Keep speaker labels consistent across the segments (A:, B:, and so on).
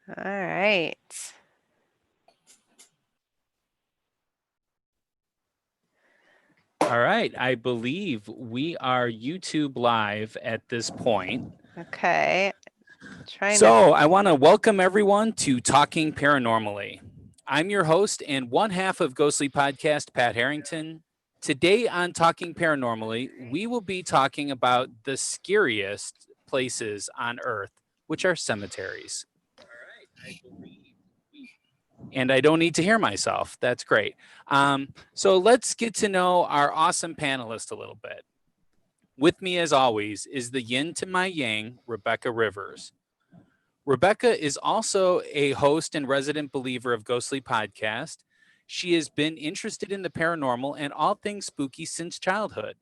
A: All right.
B: All right. I believe we are YouTube live at this point.
A: Okay.
B: So I want to welcome everyone to Talking Paranormally. I'm your host and one half of Ghostly Podcast, Pat Harrington. Today on Talking Paranormally, we will be talking about the scariest places on Earth, which are cemeteries. And I don't need to hear myself. That's great. So let's get to know our awesome panelists a little bit. With me, as always, is the yin to my yang, Rebecca Rivers. Rebecca is also a host and resident believer of Ghostly Podcast. She has been interested in the paranormal and all things spooky since childhood.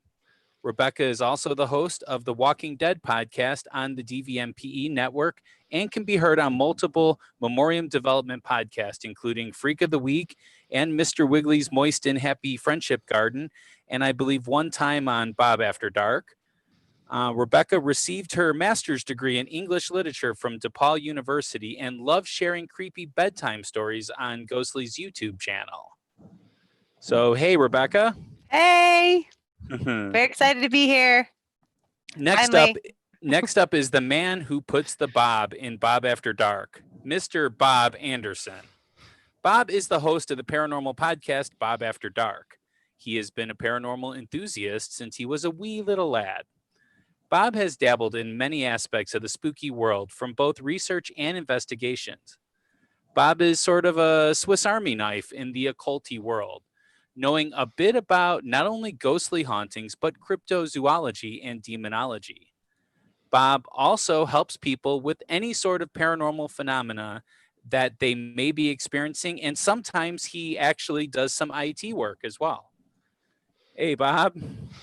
B: Rebecca is also the host of the Walking Dead podcast on the DVMPE network and can be heard on multiple Memoriam Development podcasts, including Freak of the Week and Mr. Wiggly's Moist and Happy Friendship Garden, and I believe one time on Bob After Dark. Rebecca received her master's degree in English literature from DePaul University and loves sharing creepy bedtime stories on Ghostly's YouTube channel. So, hey, Rebecca.
A: Hey. Very excited to be here.
B: Next up is the man who puts the Bob in Bob After Dark, Mr. Bob Anderson. Bob is the host of the paranormal podcast Bob After Dark. He has been a paranormal enthusiast since he was a wee little lad. Bob has dabbled in many aspects of the spooky world, from both research and investigations. Bob is sort of a Swiss Army knife in the occulty world, knowing a bit about not only ghostly hauntings, but cryptozoology and demonology. Bob also helps people with any sort of paranormal phenomena that they may be experiencing, and sometimes he actually does some IT work as well. Hey, Bob.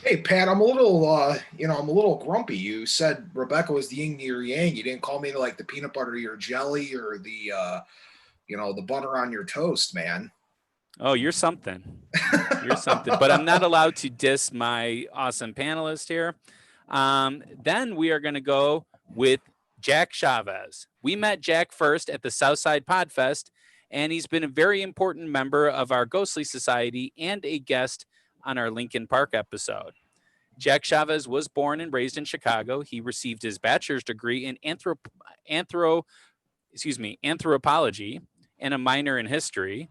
C: Hey, Pat, I'm a little grumpy. You said Rebecca was the yin to your yang. You didn't call me like the peanut butter to your jelly or the butter on your toast, man.
B: Oh, you're something. You're something. But I'm not allowed to diss my awesome panelist here. Then we are going to go with Jack Chavez. We met Jack first at the Southside Podfest, and he's been a very important member of our Ghostly Society and a guest on our Lincoln Park episode. Jack Chavez was born and raised in Chicago. He received his bachelor's degree in anthropology and a minor in history.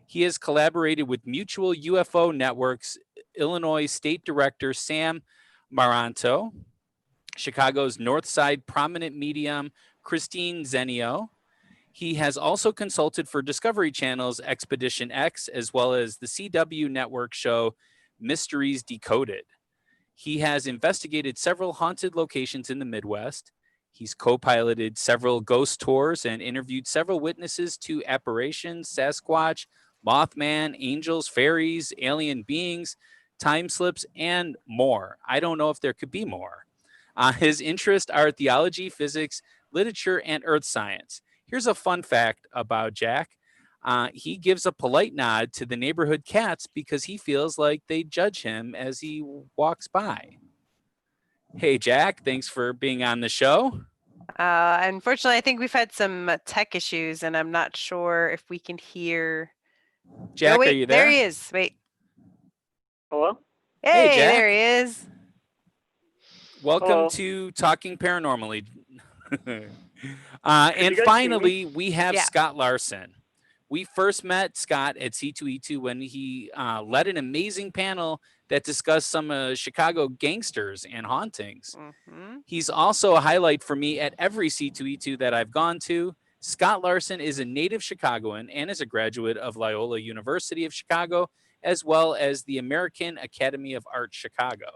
B: He has collaborated with Mutual UFO Network's Illinois State Director Sam Maranto, Chicago's North Side prominent medium Christine Zenio. He has also consulted for Discovery Channel's Expedition X, as well as the CW network show Mysteries Decoded. He has investigated several haunted locations in the Midwest. He's co-piloted several ghost tours and interviewed several witnesses to apparitions, Sasquatch, Mothman, angels, fairies, alien beings, time slips, and more. I don't know if there could be more. His interests are theology, physics, literature, and earth science. Here's a fun fact about Jack. He gives a polite nod to the neighborhood cats because he feels like they judge him as he walks by. Hey, Jack, thanks for being on the show.
A: Unfortunately, I think we've had some tech issues, and I'm not sure if we can hear.
B: Jack, are you there?
A: There he is. Wait.
D: Hello?
A: Hey,
B: Jack.
A: There he is.
B: Welcome to Talking Paranormally. And finally, we have Scott Larson. We first met Scott at C2E2 when he led an amazing panel that discussed some Chicago gangsters and hauntings.
A: Mm-hmm.
B: He's also a highlight for me at every C2E2 that I've gone to. Scott Larson is a native Chicagoan and is a graduate of Loyola University of Chicago, as well as the American Academy of Art Chicago.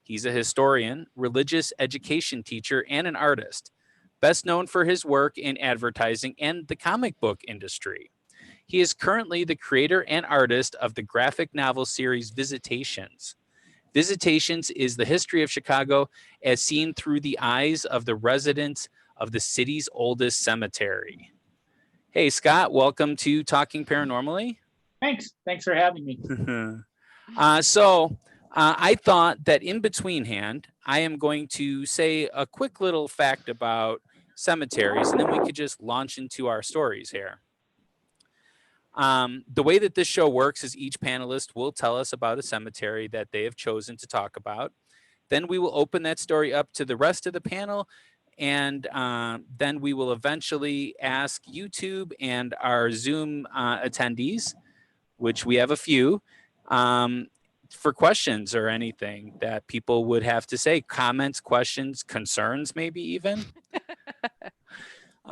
B: He's a historian, religious education teacher, and an artist, best known for his work in advertising and the comic book industry. He is currently the creator and artist of the graphic novel series Visitations. Visitations is the history of Chicago as seen through the eyes of the residents of the city's oldest cemetery. Hey, Scott, welcome to Talking Paranormally.
D: Thanks for having me.
B: I thought that in between hand, I am going to say a quick little fact about cemeteries, and then we could just launch into our stories here. The way that this show works is each panelist will tell us about a cemetery that they have chosen to talk about. Then we will open that story up to the rest of the panel, and then we will eventually ask YouTube and our Zoom attendees, which we have a few, for questions or anything that people would have to say, comments, questions, concerns, maybe even.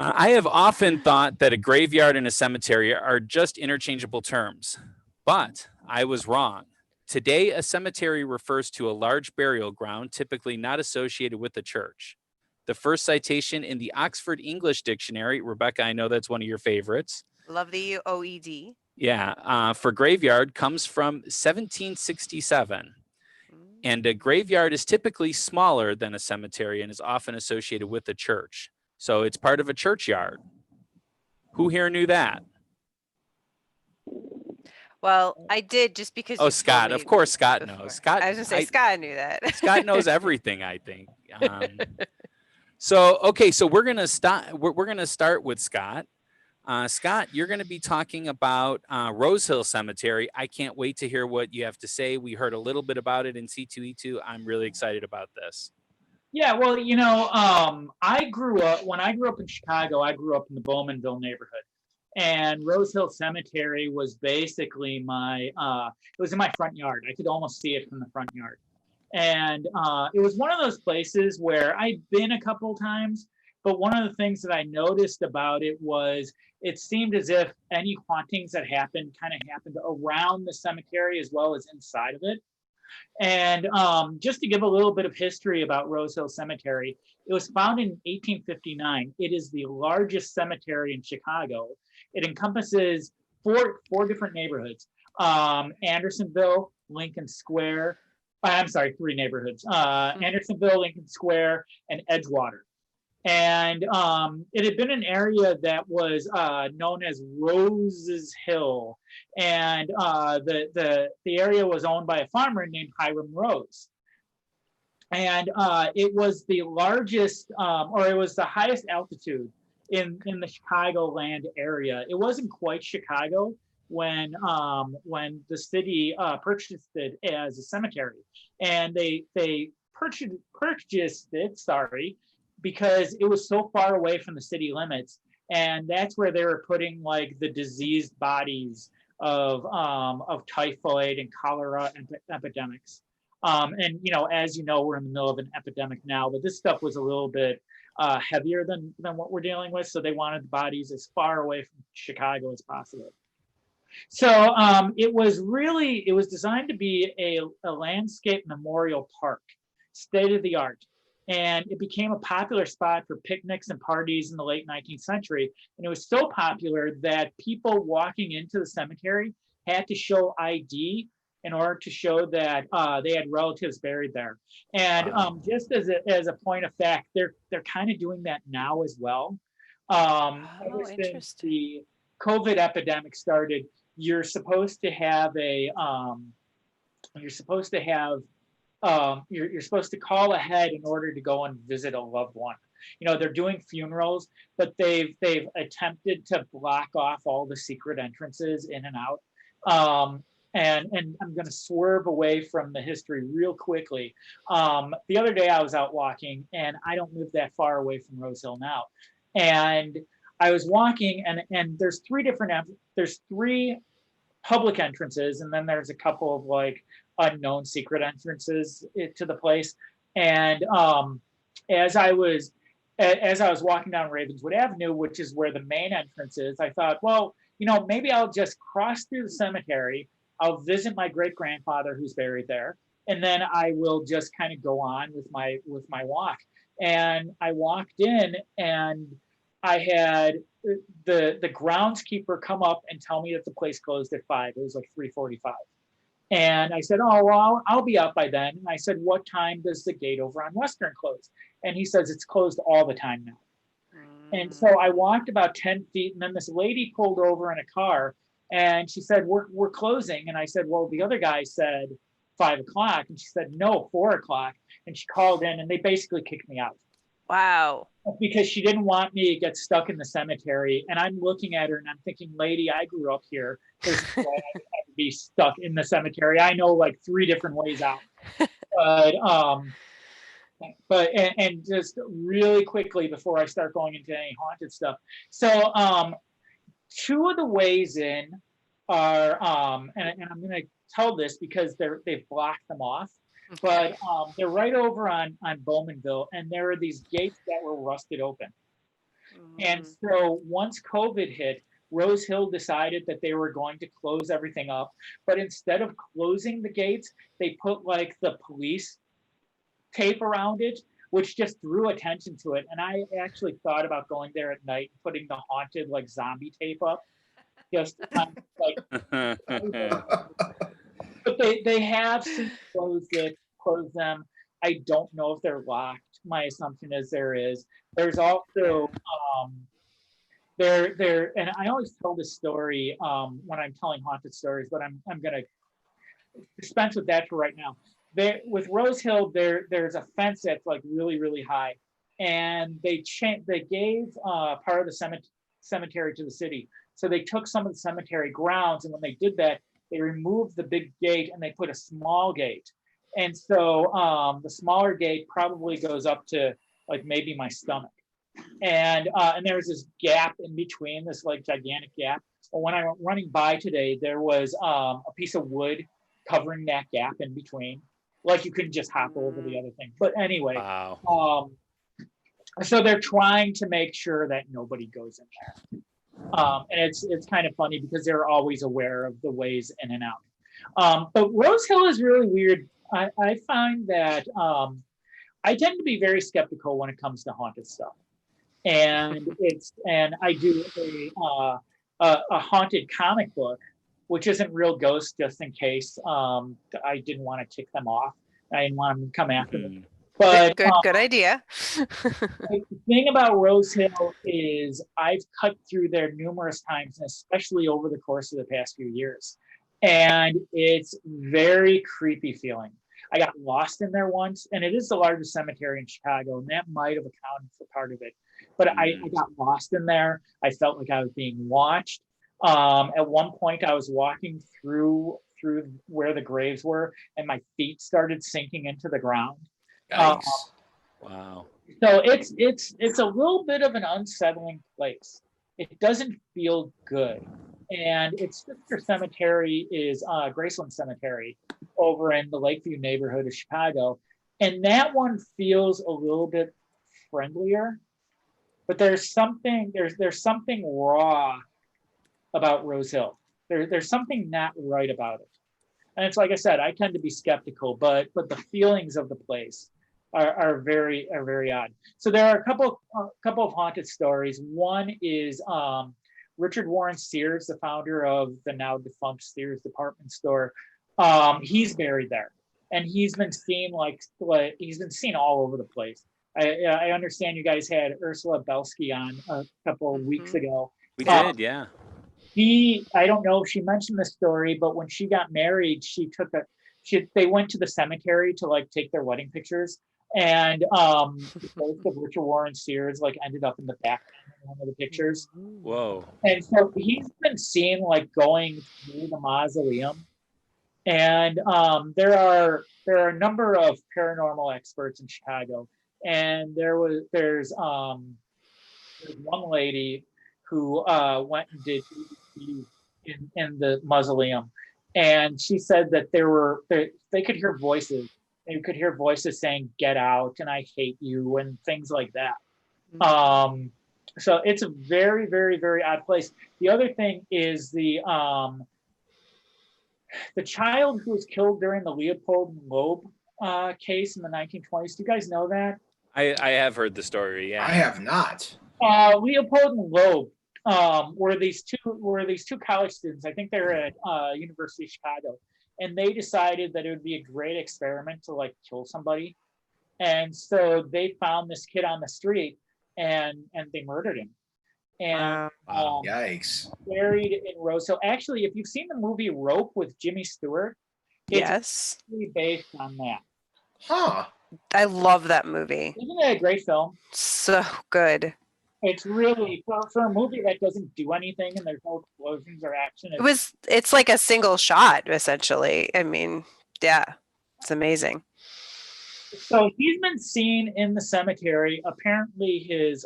B: I have often thought that a graveyard and a cemetery are just interchangeable terms, but I was wrong. Today, a cemetery refers to a large burial ground, typically not associated with a church. The first citation in the Oxford English Dictionary, Rebecca, I know that's one of your favorites.
A: Love the OED.
B: Yeah, for graveyard comes from 1767. And a graveyard is typically smaller than a cemetery and is often associated with a church. So it's part of a churchyard. Who here knew that?
A: Well, I did, just because.
B: Oh, Scott. Of course, Scott knows. Scott.
A: I was gonna say Scott knew that.
B: Scott knows everything, I think. So we're gonna start with Scott. Scott, you're going to be talking about Rosehill Cemetery. I can't wait to hear what you have to say. We heard a little bit about it in C2E2. I'm really excited about this.
D: Yeah, well, I grew up in Chicago. I grew up in the Bowmanville neighborhood, and Rosehill Cemetery was basically it was in my front yard. I could almost see it from the front yard, and it was one of those places where I'd been a couple of times. But one of the things that I noticed about it was it seemed as if any hauntings that happened kind of happened around the cemetery as well as inside of it. And just to give a little bit of history about Rosehill Cemetery, it was founded in 1859. It is the largest cemetery in Chicago. It encompasses four different neighborhoods: Andersonville, Lincoln Square. I'm sorry, three neighborhoods: Andersonville, Lincoln Square, and Edgewater. And it had been an area that was known as Rosehill, and the area was owned by a farmer named Hiram Rose. And it was the largest, or it was the highest altitude in the Chicagoland area. It wasn't quite Chicago when the city purchased it as a cemetery, and they purchased it. Because it was so far away from the city limits, and that's where they were putting like the diseased bodies of typhoid and cholera epidemics. And as you know, we're in the middle of an epidemic now, but this stuff was a little bit heavier than what we're dealing with. So they wanted the bodies as far away from Chicago as possible. So it was designed to be a landscape memorial park, state of the art. And it became a popular spot for picnics and parties in the late 19th century. And it was so popular that people walking into the cemetery had to show ID in order to show that they had relatives buried there. And just as a point of fact, they're kind of doing that now as well. Ever since the COVID epidemic started, you're supposed to call ahead in order to go and visit a loved one. They're doing funerals, but they've attempted to block off all the secret entrances in and out. And I'm going to swerve away from the history real quickly. The other day I was out walking, and I don't live that far away from Rosehill now. And I was walking, and there's three public entrances, and then there's a couple of like unknown secret entrances to the place. And as I was walking down Ravenswood Avenue, which is where the main entrance is, I thought, well, maybe I'll just cross through the cemetery. I'll visit my great grandfather who's buried there, and then I will just kind of go on with my walk. And I walked in, and I had the groundskeeper come up and tell me that the place closed at 5. It was like 3:45. And I said, oh, well, I'll be out by then. And I said, what time does the gate over on Western close? And he says, it's closed all the time now. And so I walked about 10 feet, and then this lady pulled over in a car, and she said, we're closing. And I said, well, the other guy said 5 o'clock. And she said, no, 4 o'clock. And she called in, and they basically kicked me out.
A: Wow.
D: because she didn't want me to get stuck in the cemetery. And I'm looking at her and I'm thinking, lady, I grew up here. There's no way I would be stuck in the cemetery. I know like 3 different ways out. And just really quickly before I start going into any haunted stuff. So 2 of the ways in are, and I'm going to tell this because they've blocked them off. But they're right over on Bowmanville, and there are these gates that were rusted open. And so once COVID hit, Rosehill decided that they were going to close everything up. But instead of closing the gates, they put like the police tape around it, which just drew attention to it. And I actually thought about going there at night, putting the haunted like zombie tape up, just like. But they have since closed them. I don't know if they're locked. My assumption is there is. There's also there and I always tell this story when I'm telling haunted stories, but I'm gonna dispense with that for right now. There with Rosehill, there's a fence that's like really, really high. And they gave part of the cemetery to the city. So they took some of the cemetery grounds, and when they did that, they removed the big gate and they put a small gate. And so the smaller gate probably goes up to like maybe my stomach. And there's this gap in between, this like gigantic gap. Well, when I went running by today, there was a piece of wood covering that gap in between. Like you couldn't just hop over the other thing. But anyway,
B: Wow.
D: So they're trying to make sure that nobody goes in there. And it's kind of funny because they're always aware of the ways in and out. But Rosehill is really weird. I find that I tend to be very skeptical when it comes to haunted stuff, and I do a haunted comic book, which isn't real ghosts, just in case. I didn't want to tick them off. I didn't want them to come after me. But
A: good idea.
D: The thing about Rosehill is I've cut through there numerous times, especially over the course of the past few years. And it's very creepy feeling. I got lost in there once, and it is the largest cemetery in Chicago, and that might have accounted for part of it. But I got lost in there. I felt like I was being watched. At one point, I was walking through where the graves were, and my feet started sinking into the ground.
B: Wow.
D: So it's a little bit of an unsettling place. It doesn't feel good. And its sister cemetery is Graceland Cemetery over in the Lakeview neighborhood of Chicago. And that one feels a little bit friendlier. But there's something raw about Rosehill. There's something not right about it. And it's like I said, I tend to be skeptical, but the feelings of the place are very odd. So there are a couple of haunted stories. One is Richard Warren Sears, the founder of the now defunct Sears department store. He's buried there, and he's been seen all over the place. I understand you guys had Ursula Belsky on a couple of weeks ago.
B: We did, yeah.
D: I don't know if she mentioned this story, but when she got married, they went to the cemetery to like take their wedding pictures. And the ghost of Richard Warren Sears like ended up in the background in one of the pictures.
B: Whoa.
D: And so he's been seen like going through the mausoleum. And there are a number of paranormal experts in Chicago. And there's one lady who went and did in the mausoleum. And she said that they could hear voices. You could hear voices saying, "Get out," and "I hate you," and things like that. So it's a very, very, very odd place. The other thing is the child who was killed during the Leopold and Loeb case in the 1920s. Do you guys know that?
B: I have heard the story. Yeah,
C: I have not.
D: Leopold and Loeb were these two college students. I think they're at University of Chicago. And they decided that it would be a great experiment to like kill somebody. And so they found this kid on the street and they murdered him. And
C: Yikes.
D: Buried in Rosehill. Actually, if you've seen the movie Rope with Jimmy Stewart, it's
A: Yes.
D: based on that.
C: Huh.
A: I love that movie.
D: Isn't it a great film?
A: So good.
D: It's really for a movie that doesn't do anything and there's no explosions or action.
A: It's like a single shot, essentially. I mean, yeah, it's amazing.
D: So he's been seen in the cemetery. Apparently his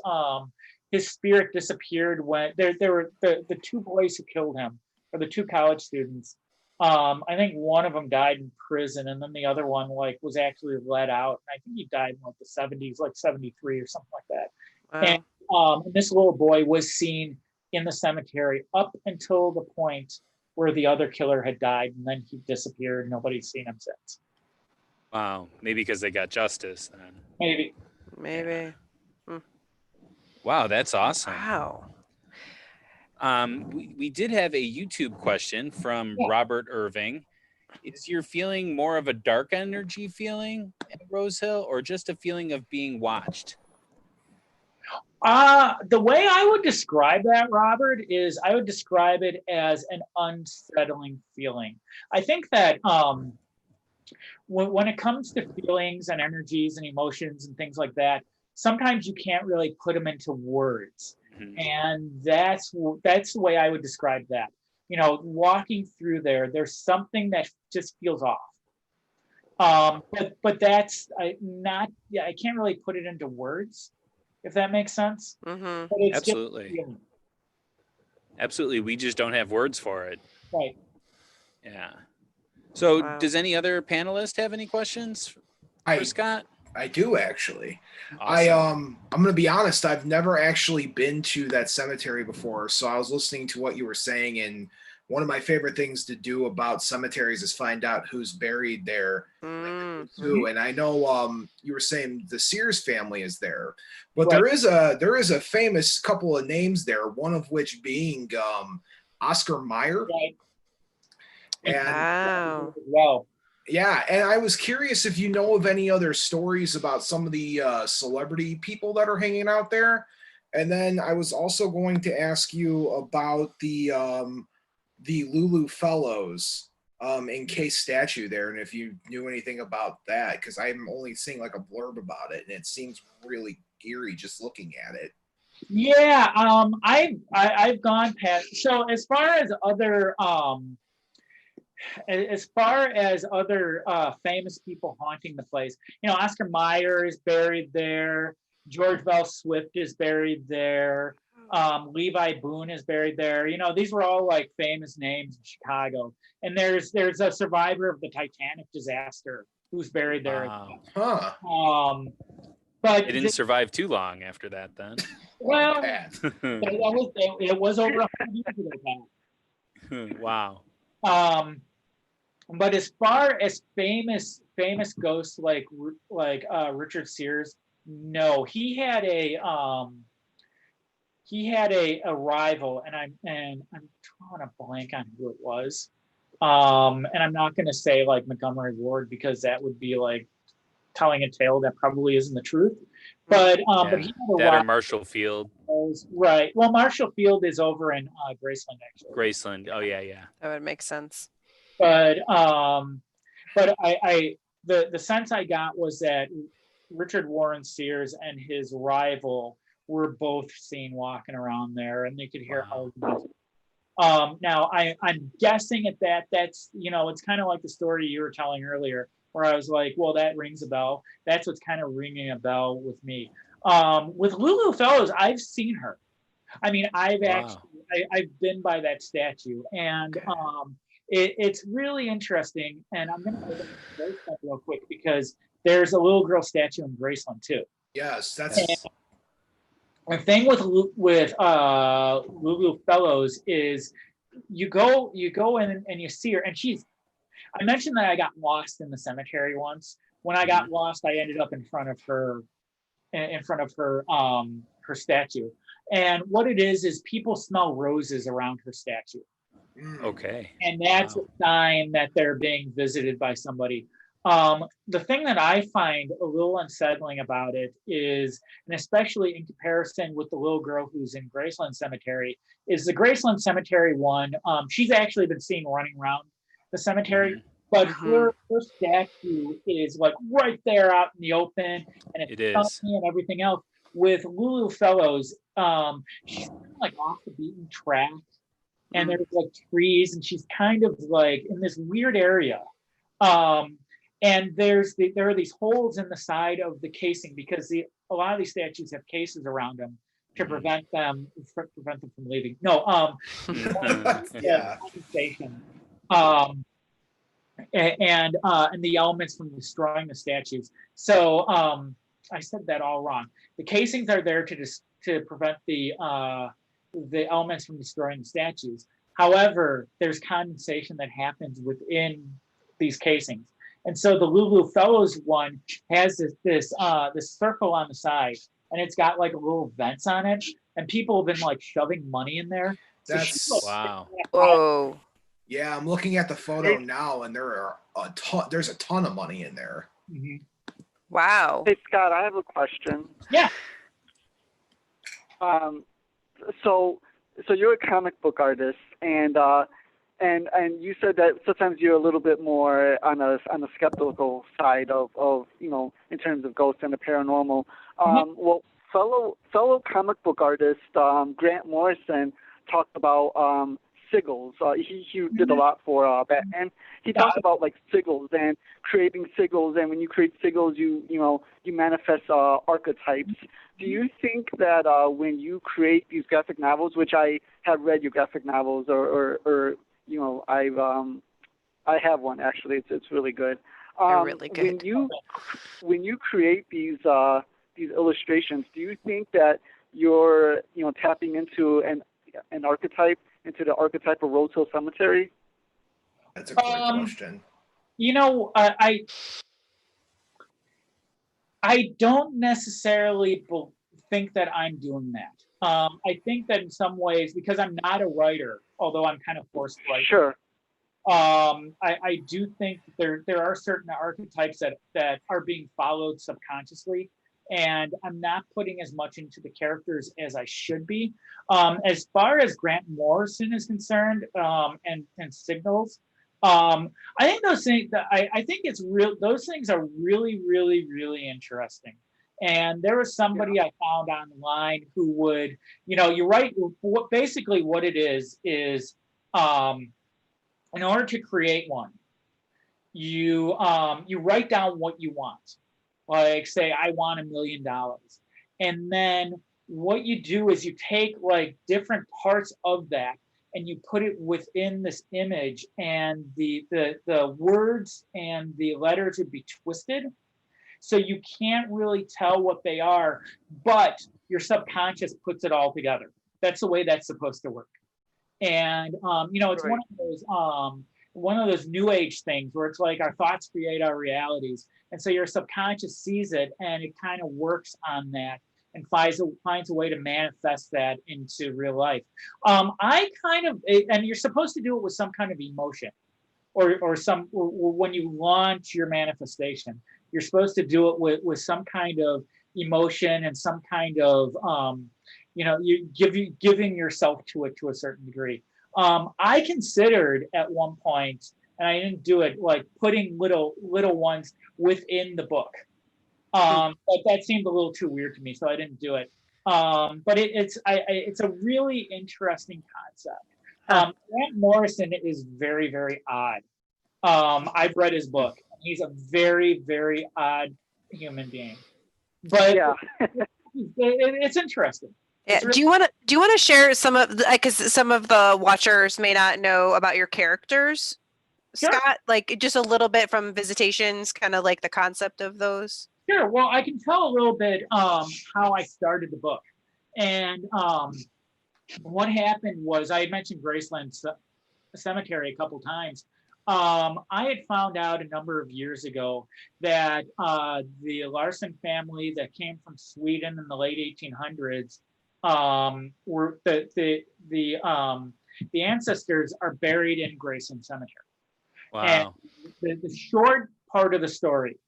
D: spirit disappeared when there were the two boys who killed him, or the two college students. I think one of them died in prison, and then the other one was actually let out. I think he died in like the 70s, like 73 or something like that.
A: Wow.
D: And this little boy was seen in the cemetery up until the point where the other killer had died, and then he disappeared. Nobody's seen him since.
B: Wow. Maybe because they got justice then.
D: Maybe.
A: Maybe.
B: Wow, that's awesome.
A: Wow.
B: We did have a YouTube question from Robert Irving. Is your feeling more of a dark energy feeling at Rosehill, or just a feeling of being watched?
D: The way I would describe that, Robert, is I would describe it as an unsettling feeling. I think that when it comes to feelings and energies and emotions and things like that, sometimes you can't really put them into words. Mm-hmm. And that's the way I would describe that. You know, walking through there's something that just feels off. But that's I can't really put it into words, if that makes sense.
A: Mm-hmm.
D: But it's
B: absolutely. Absolutely. We just don't have words for it.
D: Right.
B: Yeah. So does any other panelist have any questions for Scott?
C: I do, actually.
B: Awesome.
C: I'm going to be honest. I've never actually been to that cemetery before. So I was listening to what you were saying, and one of my favorite things to do about cemeteries is find out who's buried there.
A: Mm-hmm.
C: And I know you were saying the Sears family is there, but there is a famous couple of names there, one of which being Oscar Mayer.
D: Right.
C: And
D: wow.
C: Yeah, and I was curious if you know of any other stories about some of the celebrity people that are hanging out there. And then I was also going to ask you about the Lulu Fellows encased statue there, and if you knew anything about that, because I'm only seeing like a blurb about it, and it seems really eerie just looking at it.
D: Yeah, I've gone past. So as far as other famous people haunting the place, you know, Oscar Mayer is buried there. George Bell Swift is buried there. Levi Boone is buried there. You know, these were all like famous names in Chicago. And there's a survivor of the Titanic disaster who's buried there.
C: Wow.
D: But
B: it didn't survive too long after that, then.
D: Well, it was over 100 years ago.
B: Wow.
D: But as far as famous ghosts like Richard Sears, no, he had a rival, and I'm drawing a blank on who it was. And I'm not going to say like Montgomery Ward, because that would be like telling a tale that probably isn't the truth. But but he had a
B: rival. Or Marshall Field.
D: Right. Well, Marshall Field is over in Graceland, actually.
B: Graceland. Oh yeah.
A: That would make sense.
D: But the sense I got was that Richard Warren Sears and his rival were both seen walking around there, and they could hear arguments. Now I'm guessing at that's, you know, it's kind of like the story you were telling earlier, where I was like, well, that rings a bell. That's what's kind of ringing a bell with me. With Lulu Fellows, I've seen her. I mean, I've been by that statue, and it's really interesting. And I'm going to go to Graceland real quick, because there's a little girl statue in Graceland too.
C: Yes, that's.
D: The thing with Lulu Fellows is you go in and you see her, and I mentioned that I got lost in the cemetery once. When I got lost, I ended up in front of her statue. And what it is people smell roses around her statue.
B: Okay.
D: And that's a sign that they're being visited by somebody. The thing that I find a little unsettling about it is, and especially in comparison with the little girl who's in Graceland Cemetery, is the Graceland Cemetery one. She's actually been seen running around the cemetery. but her statue is like right there out in the open, and
B: It
D: it's
B: is.
D: sunny and everything else. With Lulu Fellows, she's kind of like off the beaten track, and there's like trees, and she's kind of like in this weird area. And there are these holes in the side of the casing because a lot of these statues have cases around them to prevent them from leaving. No,
C: Yeah.
D: station. And the elements from destroying the statues. So I said that all wrong. The casings are there to prevent the elements from destroying the statues. However, there's condensation that happens within these casings. And so the Lulu Fellows one has this circle on the side, and it's got like little vents on it, and people have been like shoving money in there. So
C: That's
B: wow.
A: Whoa.
C: Yeah, I'm looking at the photo now, and there's a ton of money in there.
A: Wow.
E: Hey, Scott, I have a question.
D: Yeah.
E: So you're a comic book artist, and you said that sometimes you're a little bit more on the skeptical side of in terms of ghosts and the paranormal. Well, fellow comic book artist Grant Morrison talked about sigils. He did a lot for Batman. He talked about like sigils and creating sigils, and when you create sigils, you manifest archetypes. Do you think that when you create these graphic novels, which I have read your graphic novels, or I have one actually. It's really good.
A: They're really good.
E: When you create these illustrations, do you think that you're tapping into an archetype, into the archetype of Rosehill Cemetery?
C: That's a great question.
D: I don't necessarily think that I'm doing that. I think that in some ways, because I'm not a writer, although I'm kind of forced to write.
E: Sure.
D: I do think that there are certain archetypes that are being followed subconsciously, and I'm not putting as much into the characters as I should be. As far as Grant Morrison is concerned, and signals, I think those things. I think it's real. Those things are really, really, really interesting. And there was somebody I found online who would, you write what basically what it is, in order to create one, you write down what you want. Like say, I want $1 million. And then what you do is you take like different parts of that and you put it within this image, and the words and the letters would be twisted. So you can't really tell what they are, but your subconscious puts it all together. That's the way that's supposed to work. And it's
E: Right.
D: one of those new age things where it's like our thoughts create our realities. And so your subconscious sees it and it kind of works on that and finds a way to manifest that into real life. And you're supposed to do it with some kind of emotion or when you launch your manifestation. You're supposed to do it with some kind of emotion and some kind of, giving yourself to it to a certain degree. I considered at one point, and I didn't do it, like putting little ones within the book. But that seemed a little too weird to me, so I didn't do it. But it's a really interesting concept. Grant Morrison is very, very odd. I've read his book. He's a very, very odd human being, but it's interesting.
A: Yeah.
D: It's really-
A: Do you want to share some of because some of the watchers may not know about your characters,
D: Sure.
A: Scott? Like just a little bit from Visitations, kind of like the concept of those.
D: Sure. Well, I can tell a little bit how I started the book, and what happened was I had mentioned Graceland Cemetery a couple times. I had found out a number of years ago that the Larson family that came from Sweden in the late 1800s were the ancestors are buried in Graceland Cemetery.
B: Wow.
D: And the short part of the story,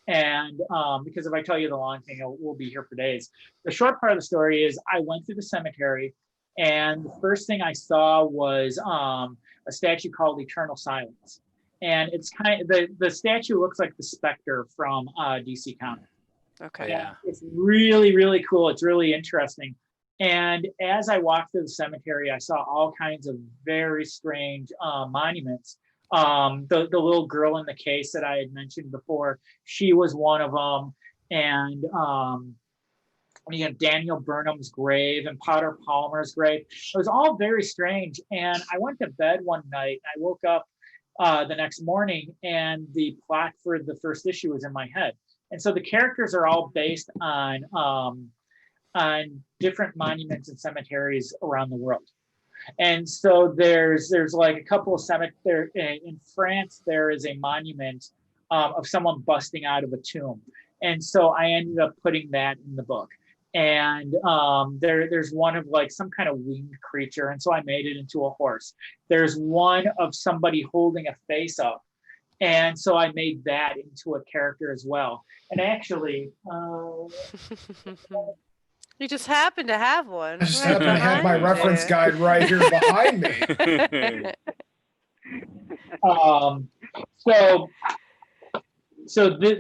D: and because if I tell you the long thing, we'll be here for days. The short part of the story is I went through the cemetery, and the first thing I saw was a statue called Eternal Silence. and it's kind of the statue looks like the Spectre from DC Comics.
A: Okay.
B: Yeah.
D: It's really, really cool. It's really interesting. And as I walked through the cemetery, I saw all kinds of very strange monuments. The little girl in the case that I had mentioned before, she was one of them. And you know, Daniel Burnham's grave and Potter Palmer's grave. It was all very strange. And I went to bed one night. I woke up the next morning, and the plot for the first issue was in my head. And so the characters are all based on different monuments and cemeteries around the world. And so there's like a couple of cemeteries in France. There is a monument of someone busting out of a tomb, and so I ended up putting that in the book. And there's one of like some kind of winged creature, and so I made it into a horse. There's one of somebody holding a face up, and so I made that into a character as well. And actually,
A: you just happen to have one.
C: I just
A: right
C: happen to have my
A: behind
C: reference
A: you.
C: guide right here behind me.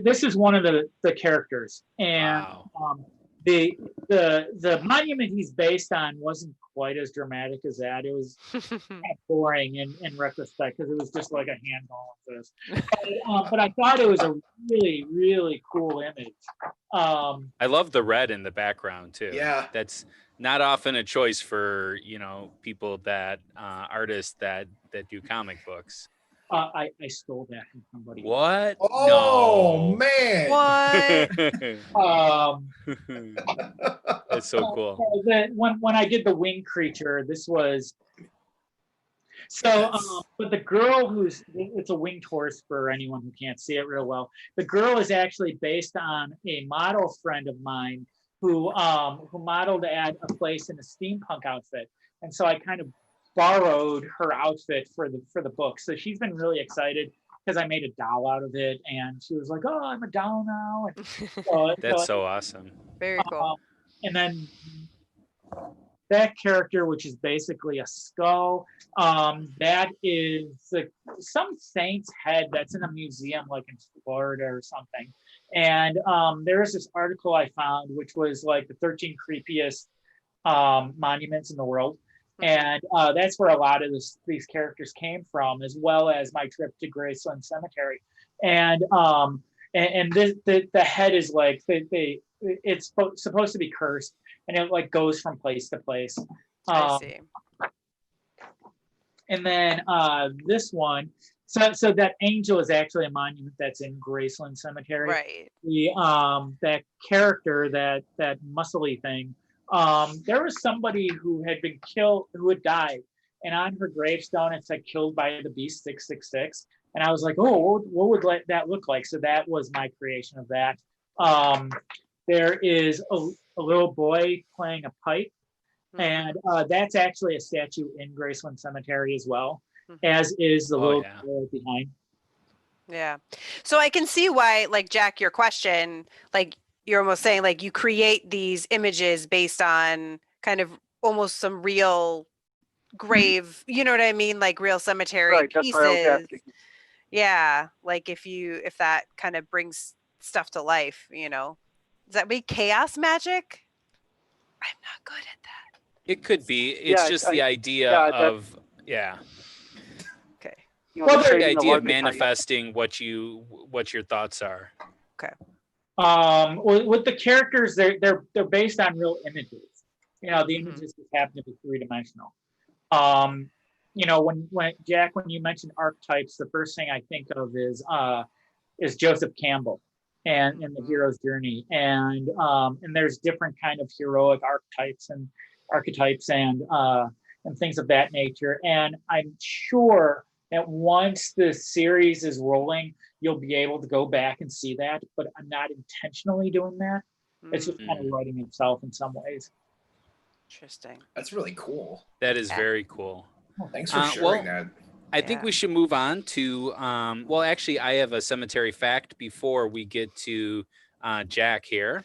D: This is one of the characters, and
B: Wow.
D: the monument he's based on wasn't quite as dramatic as that. It was kind of boring in retrospect, because it was just like a hand drawing this. But I thought it was a really, really cool image.
B: I love the red in the background too.
C: Yeah.
B: That's not often a choice for, you know, people that artists that do comic books.
D: I stole that from somebody.
B: What?
C: Oh man.
A: What?
B: That's so cool.
D: When I did the wing creature, this was so. But the girl it's a winged horse for anyone who can't see it real well. The girl is actually based on a model friend of mine who modeled at a place in a steampunk outfit, and so I kind of borrowed her outfit for the book. So she's been really excited because I made a doll out of it, and she was like, "Oh, I'm a doll now." And
B: That's so awesome.
A: Very cool.
D: And then that character, which is basically a skull, that is some saint's head that's in a museum, like in Florida or something. And there is this article I found, which was like the 13 creepiest monuments in the world. And that's where a lot of these characters came from, as well as my trip to Graceland Cemetery. And the head is like it's supposed to be cursed, and it like goes from place to place.
A: I see.
D: And then this one, so that angel is actually a monument that's in Graceland Cemetery.
A: Right.
D: That character, that muscly thing. There was somebody who had been killed, who had died, and on her gravestone it said "killed by the beast 666." And I was like, "Oh, what would that look like?" So that was my creation of that. There is a little boy playing a pipe, and that's actually a statue in Graceland Cemetery as well, as is the little girl behind.
A: Yeah. So I can see why, like, Jack, your question, like, you're almost saying like you create these images based on kind of almost some real grave, you know what I mean? Like real cemetery
E: Right, that's why I was
A: pieces.
E: asking.
A: Yeah. Like if that kind of brings stuff to life, you know, does that be chaos magic? I'm not good at that.
B: It could be. It's
E: Yeah,
B: just the idea of
A: Okay.
E: You know,
D: Well,
E: the
B: the
E: trading of
B: idea of
E: archetypes.
B: manifesting what your thoughts are.
D: With the characters, they're based on real images. You know, the images just happen to be three-dimensional. You know, when Jack, when you mentioned archetypes, the first thing I think of is Joseph Campbell and the hero's journey, and there's different kind of heroic archetypes and things of that nature. And I'm sure that once the series is rolling, you'll be able to go back and see that, but I'm not intentionally doing that. It's just kind of writing itself in some ways.
A: Interesting.
C: That's really cool.
B: That is very cool.
C: Well, thanks for sharing that.
B: I think we should move on to, well, actually, I have a cemetery fact before we get to Jack here.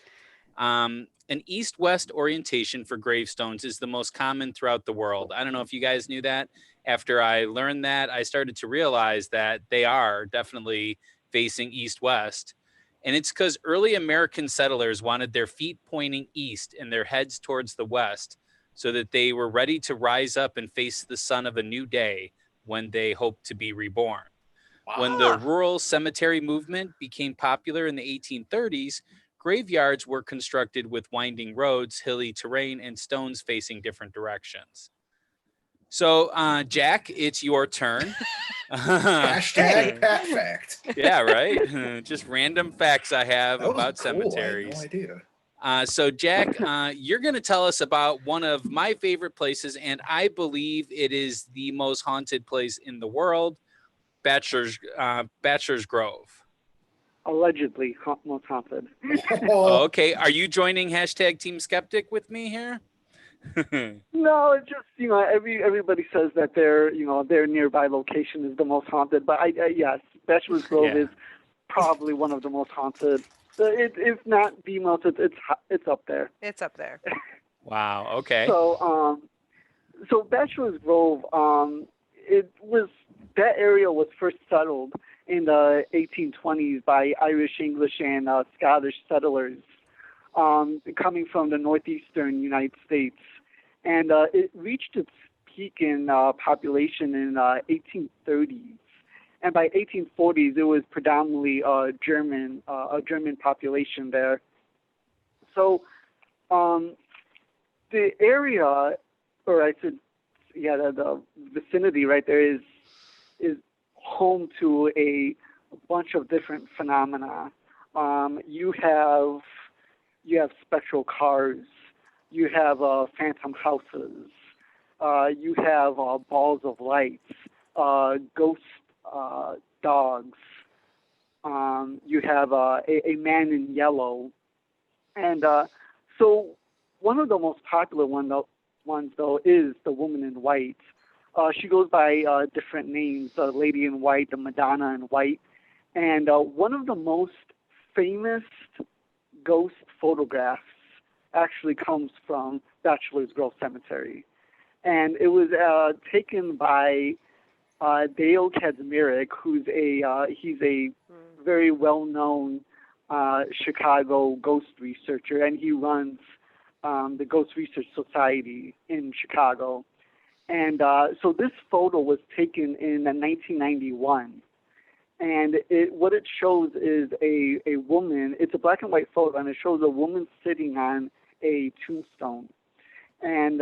B: an east-west orientation for gravestones is the most common throughout the world. I don't know if you guys knew that. After I learned that, I started to realize that they are definitely facing east-west. And it's because early American settlers wanted their feet pointing east and their heads towards the west so that they were ready to rise up and face the sun of a new day when they hoped to be reborn. When the rural cemetery movement became popular in the 1830s, graveyards were constructed with winding roads, hilly terrain, and stones facing different directions. So, Jack, it's your turn.
C: Hashtag Pat Fact.
B: Yeah, right. Just random facts I have
C: That was
B: about
C: cool. I had no
B: cemeteries.
C: idea.
B: So, Jack, you're going to tell us about one of my favorite places, and I believe it is the most haunted place in the world, Bachelor's Grove.
E: Allegedly most haunted.
B: Oh, okay. Are you joining hashtag Team Skeptic with me here?
E: No, it's just everybody says that their nearby location is the most haunted, but yes, Bachelor's Grove is probably one of the most haunted. If not the most, it's up there.
A: It's up there.
B: Wow. Okay.
E: So Bachelor's Grove, that area was first settled in the 1820s by Irish, English, and Scottish settlers coming from the northeastern United States. And it reached its peak in population in 1830s. And by 1840s, it was predominantly a German population there. So the area, or I said, the vicinity right there is home to a bunch of different phenomena. You have spectral cars. You have phantom houses. You have balls of lights, ghost dogs. You have a man in yellow. And so one of the most popular ones, though, is the woman in white. She goes by different names, the Lady in White, the Madonna in White. And one of the most famous ghost photographs actually comes from Bachelor's Grove Cemetery. And it was taken by Dale Kaczmarek, who's he's a very well-known Chicago ghost researcher, and he runs the Ghost Research Society in Chicago. And so this photo was taken in 1991. And what it shows is a woman. It's a black and white photo, and it shows a woman sitting on a tombstone. And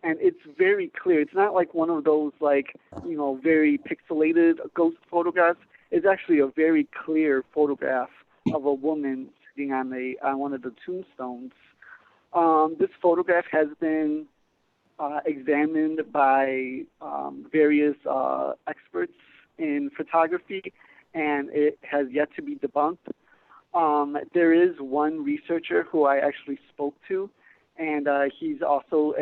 E: it's very clear. It's not like one of those very pixelated ghost photographs. It's actually a very clear photograph of a woman sitting on one of the tombstones. This photograph has been examined by various experts in photography, and it has yet to be debunked. There is one researcher who I actually spoke to, and he's also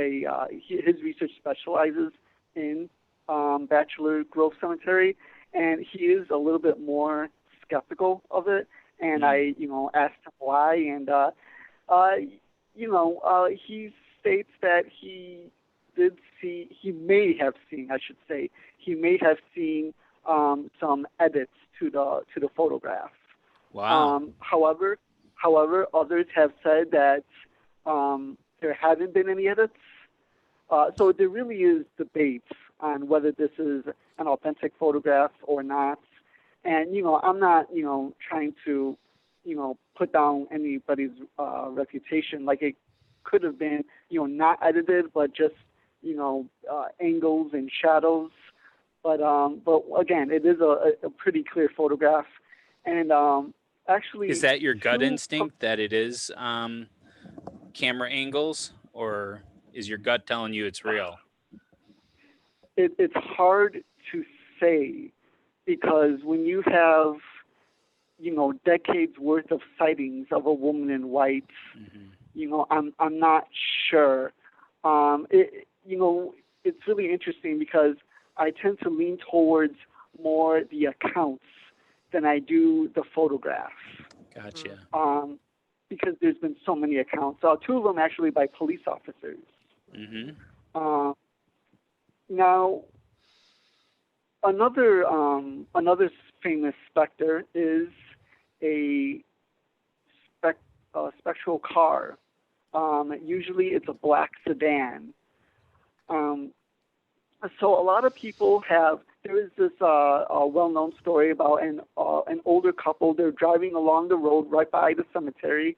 E: his research specializes in Bachelor Grove Cemetery, and he is a little bit more skeptical of it. And I asked him why, and he states that he may have seen some edits to the photograph.
B: Wow.
E: However, others have said that there haven't been any edits. So there really is debate on whether this is an authentic photograph or not. And I'm not trying to put down anybody's reputation. Like, it could have been not edited, but just angles and shadows. But again, it is a pretty clear photograph. And actually,
B: is that your gut instinct that it is camera angles, or is your gut telling you it's real?
E: It's hard to say, because when you have decades worth of sightings of a woman in white, I'm not sure. It's really interesting because I tend to lean towards more the accounts than I do the photograph.
B: Gotcha.
E: because there's been so many accounts. Two of them actually by police officers.
B: Mm-hmm.
E: Now, another famous specter is a spectral car. Usually it's a black sedan. So a lot of people have. There is this a well-known story about an older couple. They're driving along the road right by the cemetery,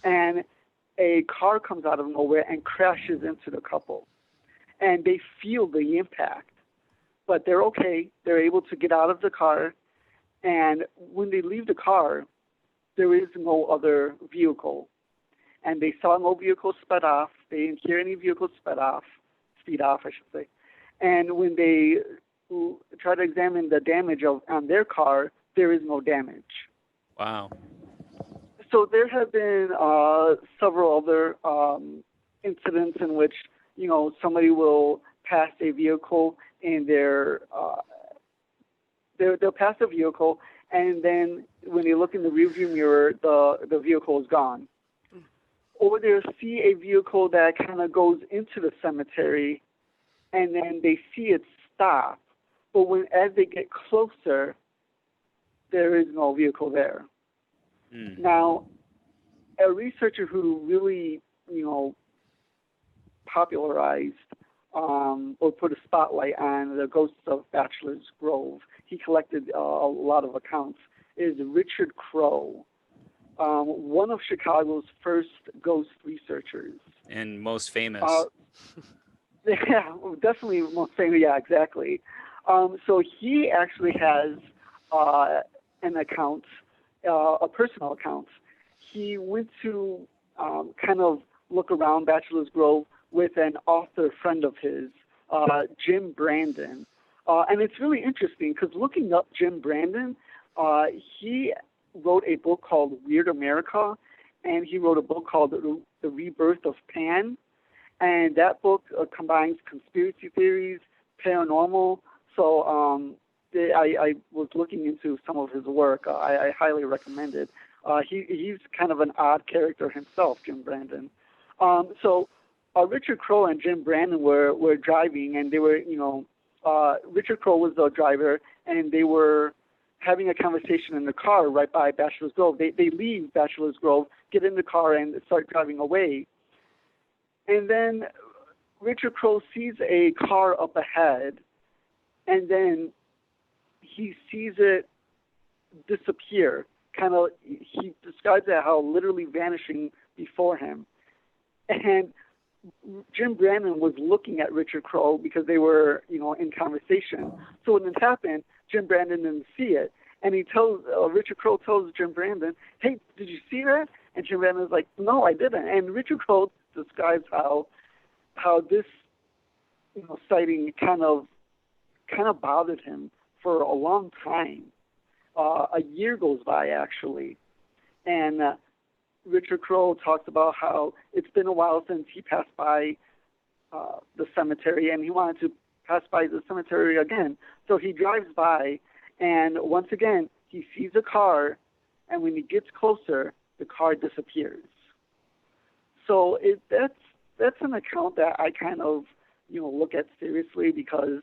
E: and a car comes out of nowhere and crashes into the couple. And they feel the impact, but they're okay. They're able to get out of the car, and when they leave the car, there is no other vehicle. And they saw no vehicle sped off. They didn't hear any vehicles speed off, I should say. And when they try to examine the damage on their car, there is no damage.
B: Wow.
E: So there have been several other incidents in which, somebody will pass a vehicle in they'll pass a vehicle, and then when they look in the rearview mirror, the vehicle is gone. Or they'll see a vehicle that kind of goes into the cemetery, and then they see it stop. But as they get closer, there is no vehicle there.
B: Mm.
E: Now, a researcher who really, popularized or put a spotlight on the ghosts of Bachelor's Grove, he collected a lot of accounts, is Richard Crowe, one of Chicago's first ghost researchers.
B: And most famous.
E: Yeah, definitely most famous. Yeah, exactly. So he actually has an account, a personal account. He went to kind of look around Bachelor's Grove with an author friend of his, Jim Brandon. And it's really interesting because looking up Jim Brandon, he wrote a book called Weird America, and he wrote a book called The Rebirth of Pan. And that book combines conspiracy theories, paranormal. So I was looking into some of his work. I highly recommend it. He's kind of an odd character himself, Jim Brandon. So Richard Crowe and Jim Brandon were driving, and they were, Richard Crowe was the driver, and they were having a conversation in the car right by Bachelor's Grove. They leave Bachelor's Grove, get in the car, and start driving away. And then Richard Crowe sees a car up ahead, and then he sees it disappear. He describes it how literally vanishing before him. And Jim Brandon was looking at Richard Crowe because they were, in conversation. So when it happened, Jim Brandon didn't see it. And Richard Crowe tells Jim Brandon, "Hey, did you see that?" And Jim Brandon's like, "No, I didn't." And Richard Crowe describes how this sighting kind of bothered him for a long time. A year goes by actually, and Richard Crowe talks about how it's been a while since he passed by the cemetery, and he wanted to pass by the cemetery again. So he drives by, and once again he sees a car, and when he gets closer, the car disappears. So that's an account that I kind of look at seriously because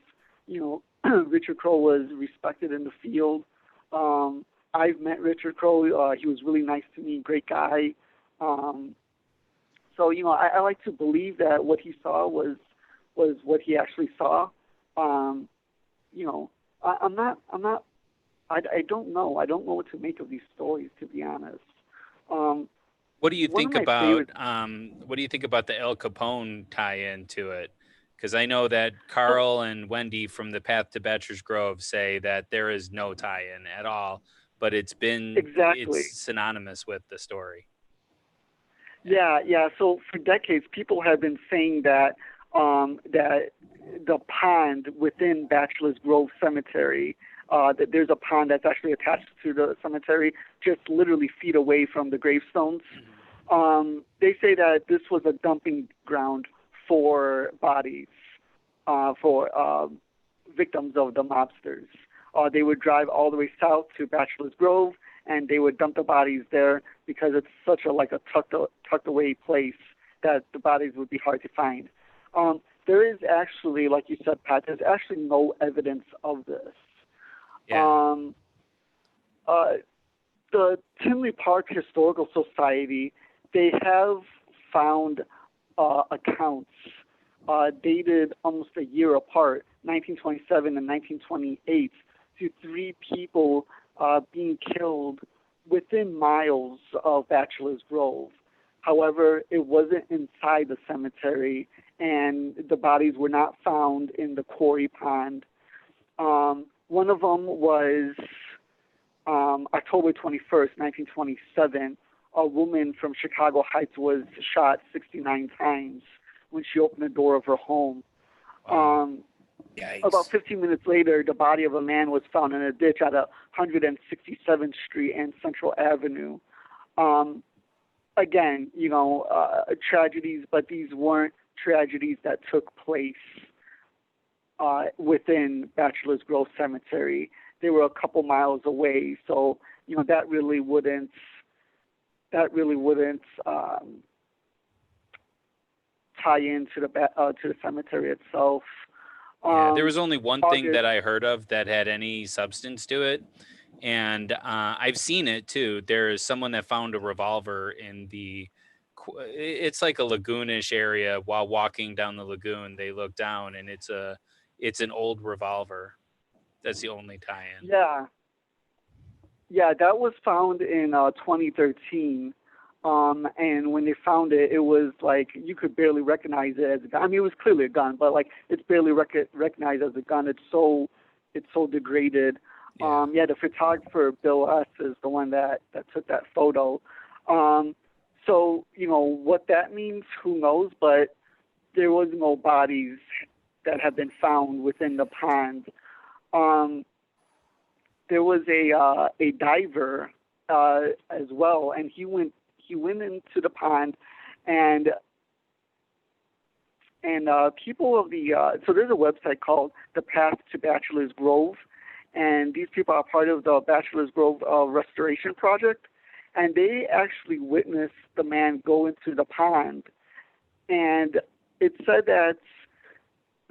E: Richard Crowe was respected in the field. I've met Richard Crowe. He was really nice to me, great guy. So I like to believe that what he saw was what he actually saw. I don't know. I don't know what to make of these stories, to be honest.
B: What do you think about
E: favorite...
B: what do you think about the Al Capone tie-in to it? Because I know that Carl and Wendy from the Path to Bachelor's Grove say that there is no tie-in at all, but it's synonymous with the story.
E: Yeah. So for decades, people have been saying that that the pond within Bachelor's Grove Cemetery, that there's a pond that's actually attached to the cemetery, just literally feet away from the gravestones. Mm-hmm. They say that this was a dumping ground for bodies, for victims of the mobsters. They would drive all the way south to Bachelor's Grove, and they would dump the bodies there because it's such a tucked away place that the bodies would be hard to find. There is actually, like you said, Pat, there's actually no evidence of this.
B: Yeah.
E: The Tinley Park Historical Society, they have found accounts dated almost a year apart, 1927 and 1928, to 3 people being killed within miles of Bachelor's Grove. However, it wasn't inside the cemetery, and the bodies were not found in the quarry pond. One of them was October 21st, 1927. A woman from Chicago Heights was shot 69 times when she opened the door of her home.
C: Yikes.
E: About 15 minutes later, the body of a man was found in a ditch at 167th Street and Central Avenue. Again, tragedies, but these weren't tragedies that took place within Bachelor's Grove Cemetery. They were a couple miles away, so that really wouldn't tie into the cemetery itself.
B: Yeah, there was only one thing that I heard of that had any substance to it, and I've seen it too. There is someone that found a revolver in it's like a lagoonish area. While walking down the lagoon, they look down, and it's an old revolver. That's the only tie-in.
E: Yeah, that was found in 2013. And when they found it, it was like you could barely recognize it as a gun. I mean, it was clearly a gun, but like it's barely recognized as a gun. It's so degraded.
B: Yeah.
E: The photographer Bill S is the one that took that photo. So what that means, who knows? But there was no bodies that have been found within the pond. There was a diver as well, and he went into the pond, and people of the so there's a website called The Path to Bachelor's Grove, and these people are part of the Bachelor's Grove restoration project, and they actually witnessed the man go into the pond, and it said that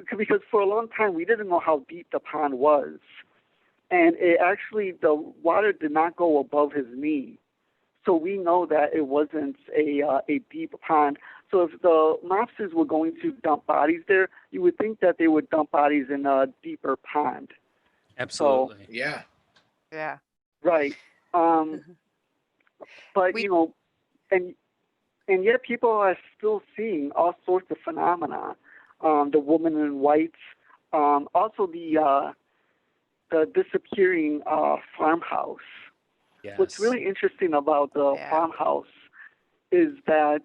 E: because for a long time we didn't know how deep the pond was, and the water did not go above his knee. So we know that it wasn't a deep pond. So if the mobsters were going to dump bodies there, you would think that they would dump bodies in a deeper pond.
B: Absolutely.
C: Yeah.
A: Yeah.
E: Right. But and yet people are still seeing all sorts of phenomena. The woman in white, also the disappearing farmhouse.
B: Yes.
E: What's really interesting about the farmhouse is that,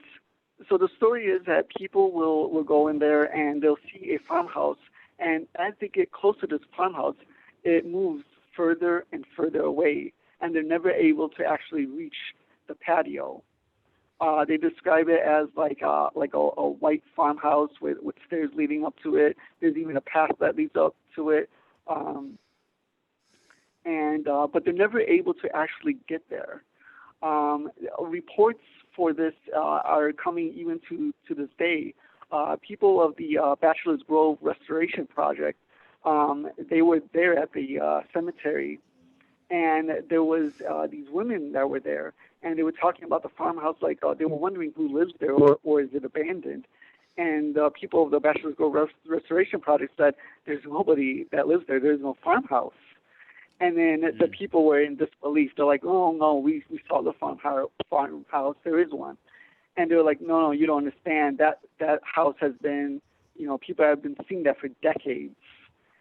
E: so the story is that people will go in there and they'll see a farmhouse, and as they get closer to this farmhouse, it moves further and further away, and they're never able to actually reach the patio. They describe it as like a white farmhouse with stairs leading up to it. There's even a path that leads up to it. But they're never able to actually get there. Reports for this are coming even to this day. People of the Bachelor's Grove Restoration Project, they were there at the cemetery, and there was these women that were there, and they were talking about the farmhouse, like they were wondering who lives there or is it abandoned. And people of the Bachelor's Grove Restoration Project said, there's nobody that lives there. There's no farmhouse. And then the people were in disbelief. They're like, oh, no, we saw the farmhouse. There is one. And they were like, no, you don't understand. That house has been, people have been seeing that for decades.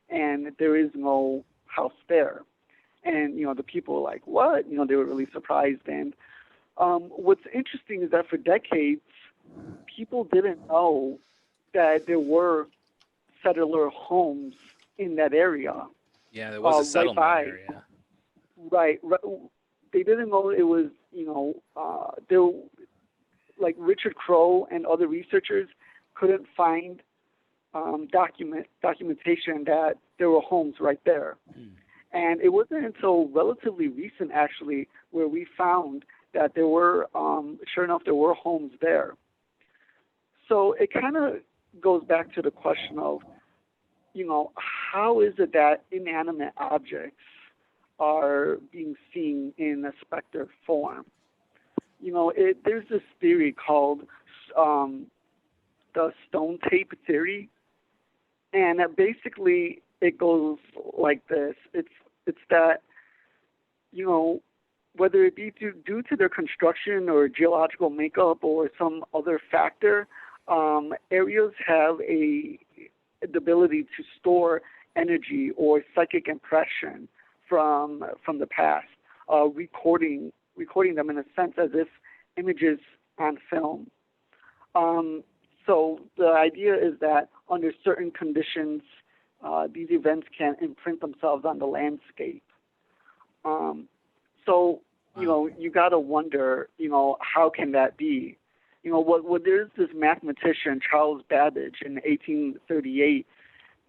E: And there is no house there. And, the people were like, what? They were really surprised. And what's interesting is that for decades, people didn't know that there were settler homes in that area.
B: Yeah, there was a settlement area.
E: Right. They didn't know it was, there, like Richard Crowe and other researchers couldn't find documentation that there were homes right there. And it wasn't until relatively recent, actually, where we found that there were, sure enough, there were homes there. So it kind of goes back to the question of, how is it that inanimate objects are being seen in a specter form? There's this theory called the stone tape theory, and basically it goes like this. It's that, whether it be due to their construction or geological makeup or some other factor, areas have the ability to store energy or psychic impression from the past, recording them in a sense as if images on film. So the idea is that under certain conditions, these events can imprint themselves on the landscape. So, you got to wonder, how can that be? There's this mathematician, Charles Babbage, in 1838,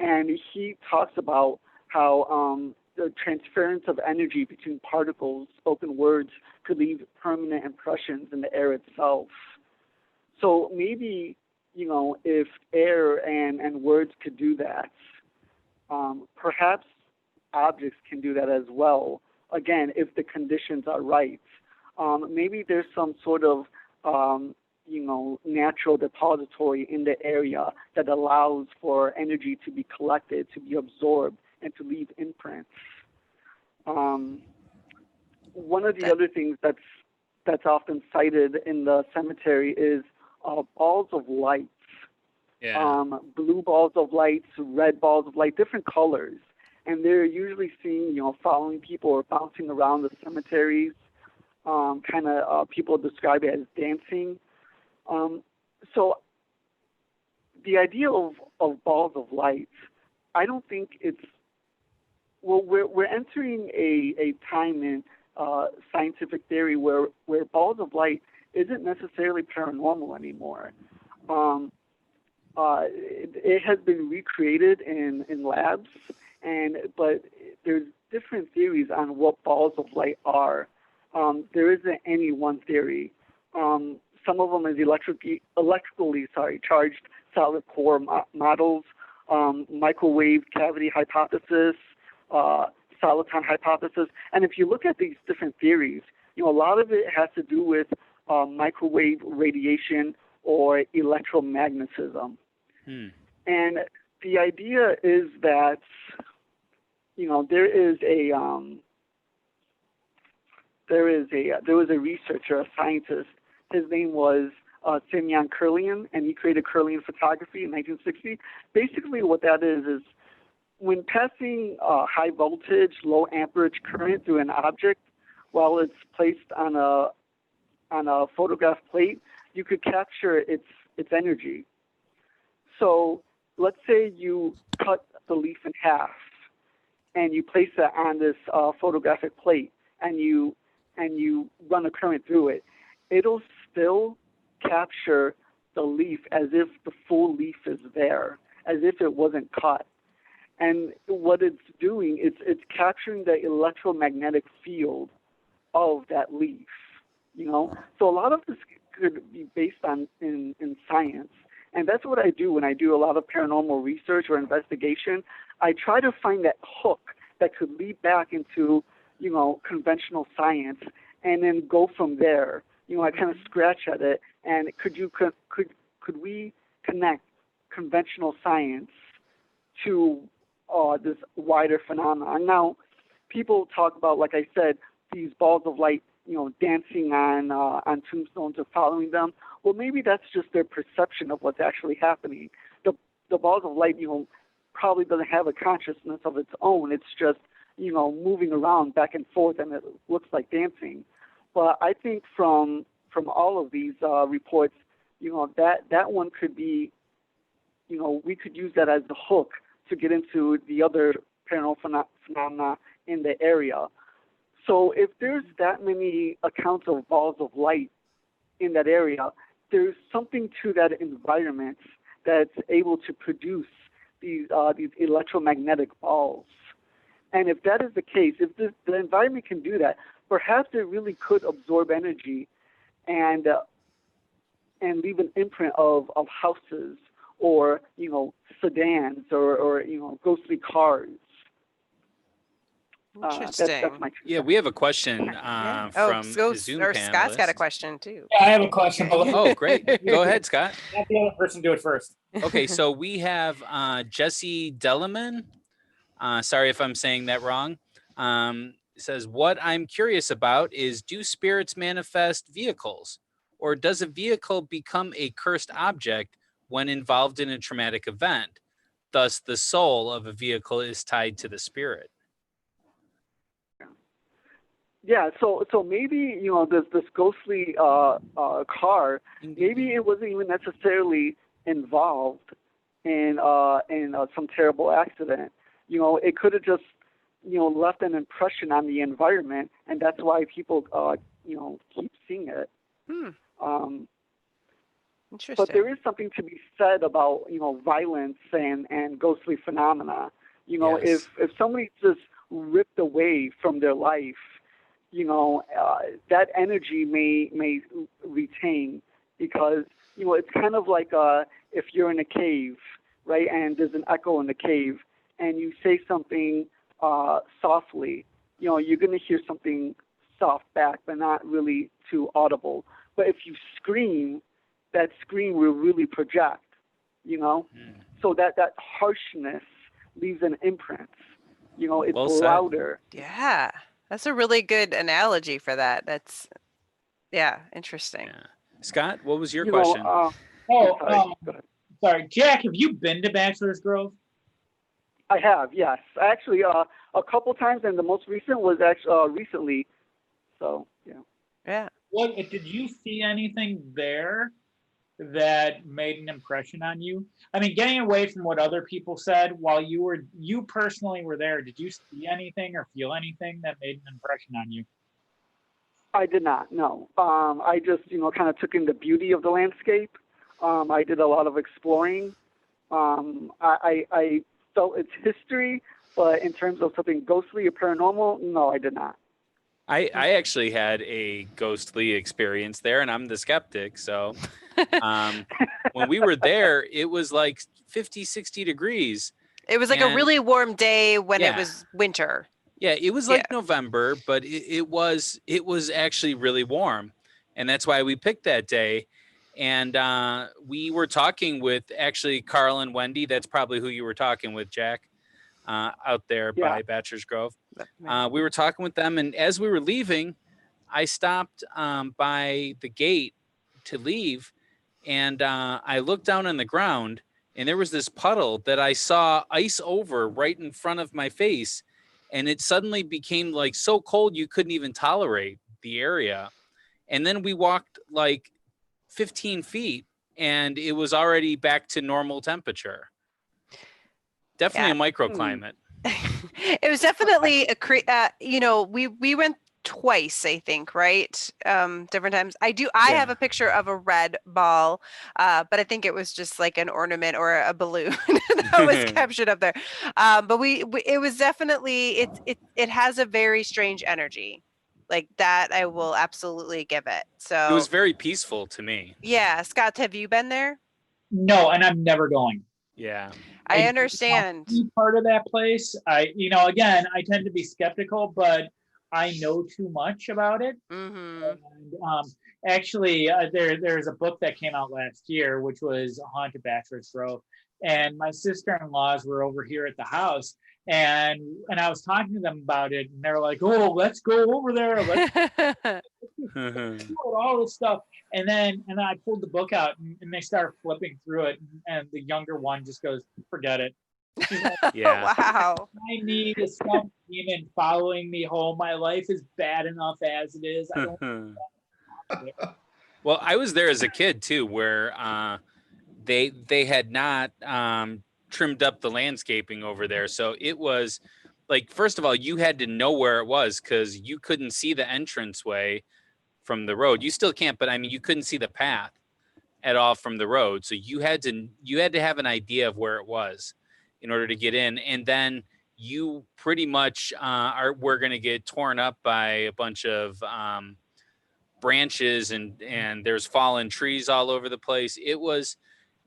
E: and he talks about how the transference of energy between particles, spoken words, could leave permanent impressions in the air itself. So maybe, if air and words could do that, perhaps objects can do that as well. Again, if the conditions are right. Maybe there's some sort of, natural depository in the area that allows for energy to be collected, to be absorbed, and to leave imprints. One of the other things that's often cited in the cemetery is balls of lights.
B: Yeah.
E: Blue balls of lights, red balls of light, different colors. And they're usually seen, following people or bouncing around the cemeteries. People describe it as dancing. So the idea of balls of light, I don't think it's, we're entering a time in scientific theory where balls of light isn't necessarily paranormal anymore. It has been recreated in labs, but there's different theories on what balls of light are. There isn't any one theory. Some of them is electrically charged solid core models, microwave cavity hypothesis, soliton hypothesis. And if you look at these different theories, a lot of it has to do with microwave radiation or electromagnetism. And the idea is that, there was a researcher, a scientist. His name was Simeon Kirlian, and he created Kirlian photography in 1960. Basically, what that is when passing high voltage, low amperage current through an object while it's placed on a photograph plate, you could capture its energy. So let's say you cut the leaf in half and you place it on this photographic plate and you run a current through it. It'll still capture the leaf as if the full leaf is there, as if it wasn't cut. And what it's doing is it's capturing the electromagnetic field of that leaf, So a lot of this could be based on in science. And that's what I do when I do a lot of paranormal research or investigation. I try to find that hook that could lead back into, conventional science and then go from there. I kind of scratch at it. And could we connect conventional science to this wider phenomenon? Now, people talk about, like I said, these balls of light, dancing on tombstones or following them. Well, maybe that's just their perception of what's actually happening. The balls of light, probably doesn't have a consciousness of its own. It's just, moving around back and forth, and it looks like dancing. But I think from all of these reports, that one could be, we could use that as the hook to get into the other paranormal phenomena in the area. So if there's that many accounts of balls of light in that area, there's something to that environment that's able to produce these electromagnetic balls. And if that is the case, if the environment can do that, perhaps it really could absorb energy and leave an imprint of houses or, sedans or ghostly cars.
A: Interesting.
E: That's my
B: Yeah, we have a question
A: Yeah.
B: from
A: so,
B: the Zoom
A: or
B: panelist.
A: Scott's got a question too.
D: Yeah, I have a question. But
B: Oh, great. Go ahead, Scott.
D: let the other person do it first.
B: Okay, so we have Jesse Delleman. Sorry if I'm saying that wrong. Says, what I'm curious about is, do spirits manifest vehicles? Or does a vehicle become a cursed object when involved in a traumatic event? Thus, the soul of a vehicle is tied to the spirit.
E: Yeah, so maybe this ghostly car, maybe it wasn't even necessarily involved in some terrible accident. It could have just left an impression on the environment, and that's why people keep seeing it.
A: Interesting.
E: But there is something to be said about violence and ghostly phenomena.
B: Yes.
E: If somebody's just ripped away from their life, that energy may retain, because it's kind of like if you're in a cave, right, and there's an echo in the cave, and you say something softly, you're going to hear something soft back, but not really too audible. But if you scream, that scream will really project, so that harshness leaves an imprint. It's
B: Well said.
E: louder.
A: Yeah, that's a really good analogy for that. That's, interesting.
B: Yeah. Scott, what was your question?
D: Sorry, Jack, have you been to Bachelor's Grove?
E: I have, yes. Actually, a couple times, and the most recent was actually recently. So, yeah.
A: Yeah.
D: What did you see anything there that made an impression on you? I mean, getting away from what other people said, while you personally were there, did you see anything or feel anything that made an impression on you?
E: I did not, no. I just, kind of took in the beauty of the landscape. I did a lot of exploring. I felt its history, but in terms of something ghostly or paranormal, no, I did not.
B: I actually had a ghostly experience there, and I'm the skeptic. So when we were there, it was like 50, 60 degrees.
A: It was like a really warm day when it
B: Yeah.
A: was winter.
B: Yeah, it was like November, but it was actually really warm. And that's why we picked that day. And we were talking with actually Carl and Wendy. That's probably who you were talking with, Jack, out there by Bachelor's Grove. We were talking with them. And as we were leaving, I stopped by the gate to leave. And I looked down on the ground, and there was this puddle that I saw ice over right in front of my face. And it suddenly became like so cold you couldn't even tolerate the area. And then we walked like 15 feet and it was already back to normal temperature. Definitely a microclimate.
A: It was definitely we went twice, I think, right? Different times. I have a picture of a red ball, but I think it was just like an ornament or a balloon that was captured up there. But it was definitely, it has a very strange energy. Like that, I will absolutely give it. So
B: it was very peaceful to me.
A: Yeah. Scott, have you been there?
D: No, and I'm never going.
B: Yeah.
A: I understand.
D: Part of that place. Again, I tend to be skeptical, but I know too much about it.
A: Mm-hmm.
D: And, actually, there's a book that came out last year, which was Haunted Bachelor's Grove. And my sister-in-laws were over here at the house, and I was talking to them about it, and they were like, "Oh, let's go over there. Let's do all this stuff." And then I pulled the book out, and they started flipping through it, and the younger one just goes, "Forget it." Like,
B: yeah.
A: Wow.
D: I need a skunk demon following me home. My life is bad enough as it is. I don't.
B: Well, I was there as a kid too, where they had not trimmed up the landscaping over there. So it was like, first of all, you had to know where it was because you couldn't see the entranceway from the road. You still can't, but I mean, you couldn't see the path at all from the road. So you had to have an idea of where it was in order to get in. And then you pretty much we're going to get torn up by a bunch of branches and there's fallen trees all over the place. It was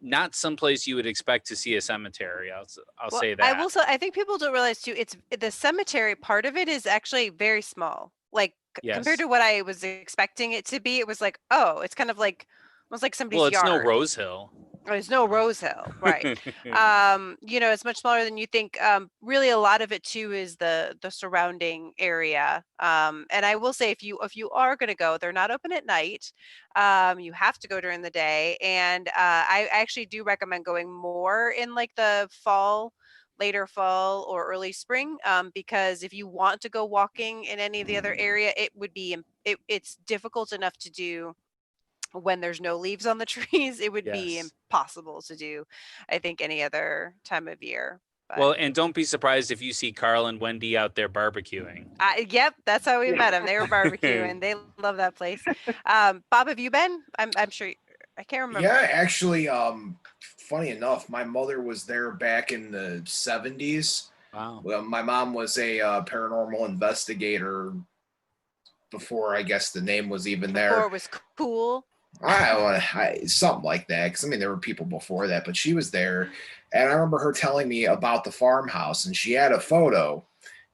B: not someplace you would expect to see a cemetery. I'll
A: Well,
B: say that.
A: I will say, I think people don't realize too, it's the cemetery part of it is actually very small. Like compared
B: Yes.
A: to what I was expecting it to be, it was like, oh, it's kind of like almost like somebody's
B: Well, it's no
A: yard.
B: Rosehill.
A: There's no Rosehill, right? It's much smaller than you think. Really, a lot of it too is the surrounding area. And I will say, if you are going to go, they're not open at night. You have to go during the day, and I actually do recommend going more in like the fall, later fall or early spring, because if you want to go walking in any of the other area, it would be it's difficult enough to do when there's no leaves on the trees. It would be
B: Yes.
A: impossible to do, I think, any other time of year. But
B: Well, and don't be surprised if you see Carl and Wendy out there barbecuing.
A: yep, that's how we
E: Yeah.
A: met them. They were barbecuing. They love that place. Bob, have you been? I'm sure. I can't remember.
C: Yeah, actually, funny enough, my mother was there back in the 70s.
B: Wow.
C: Well, my mom was a paranormal investigator before, I guess, the name was even there.
A: Before it was cool.
C: Something like that. Because I mean, there were people before that, but she was there, and I remember her telling me about the farmhouse, and she had a photo,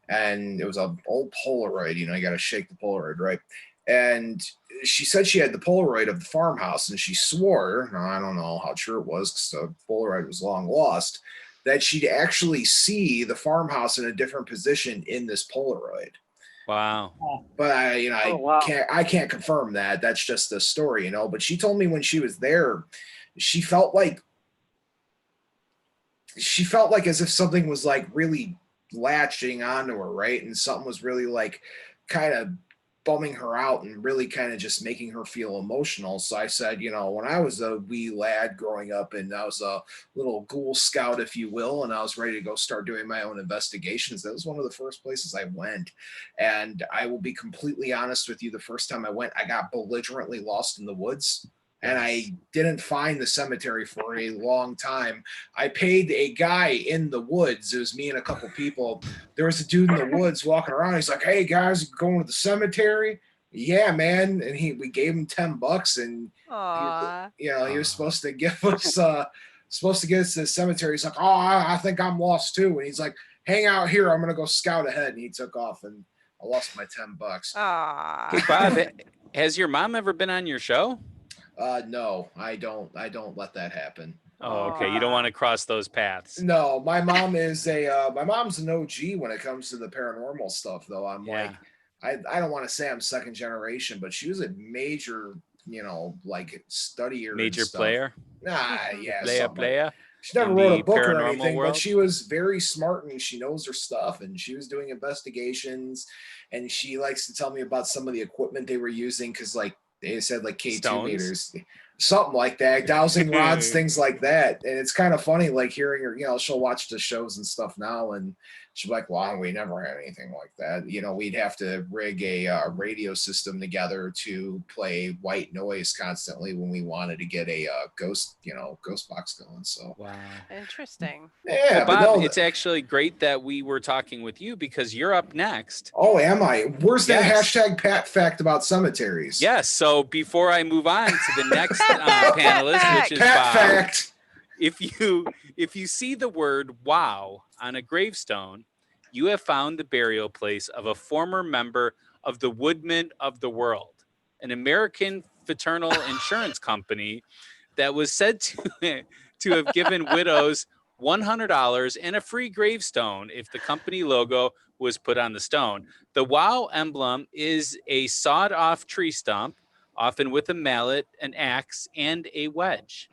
C: and it was an old Polaroid. You got to shake the Polaroid, right? And she said she had the Polaroid of the farmhouse, and she swore, I don't know how true it was because the Polaroid was long lost, that she'd actually see the farmhouse in a different position in this Polaroid.
B: Wow.
C: But
E: Oh, wow.
C: I can't confirm that. That's just a story, But she told me when she was there, she felt like as if something was like really latching onto her, right? And something was really like kind of bumming her out and really kind of just making her feel emotional. So I said, when I was a wee lad growing up and I was a little ghoul scout, if you will, and I was ready to go start doing my own investigations, that was one of the first places I went. And I will be completely honest with you, the first time I went, I got belligerently lost in the woods. And I didn't find the cemetery for a long time. I paid a guy in the woods. It was me and a couple people. There was a dude in the woods walking around. He's like, "Hey guys, going to the cemetery?" Yeah, man. And we gave him $10, and
A: Aww.
C: he was supposed to give us to the cemetery. He's like, "Oh, I think I'm lost too." And he's like, "Hang out here. I'm gonna go scout ahead." And he took off, and I lost my $10.
A: Aww.
B: Hey, Bob, has your mom ever been on your show?
C: No, I don't let that happen.
B: Oh, okay. You don't want to cross those paths.
C: No, my mom is my mom's an OG when it comes to the paranormal stuff, though. I'm like, I don't want to say I'm second generation, but she was a major, like studier.
B: Major player?
C: Nah, yeah.
B: Player.
C: She never wrote a book or
B: paranormal
C: anything,
B: world?
C: but she was very smart and she knows her stuff, and she was doing investigations, and she likes to tell me about some of the equipment they were using, because like they said like K2
B: Stones?
C: meters, something like that, dowsing rods, things like that. And it's kind of funny, like hearing her, she'll watch the shows and stuff now, and she'll be like, "Well, we never had anything like that." We'd have to rig a radio system together to play white noise constantly when we wanted to get a ghost box going. So
B: Wow.
A: Interesting.
C: yeah,
B: Well, Bob,
C: but
B: it's actually great that we were talking with you because you're up next.
C: Oh, am I? Where's that
B: Yes.
C: hashtag Pat fact about cemeteries?
B: Yes. So before I move on to the next panelist, which is
C: Pat
B: Bob,
C: fact.
B: if you see the word "wow" on a gravestone, you have found the burial place of a former member of the Woodmen of the World, an American fraternal insurance company that was said to have given widows $100 and a free gravestone if the company logo was put on the stone. The WOW emblem is a sawed-off tree stump, often with a mallet, an axe, and a wedge.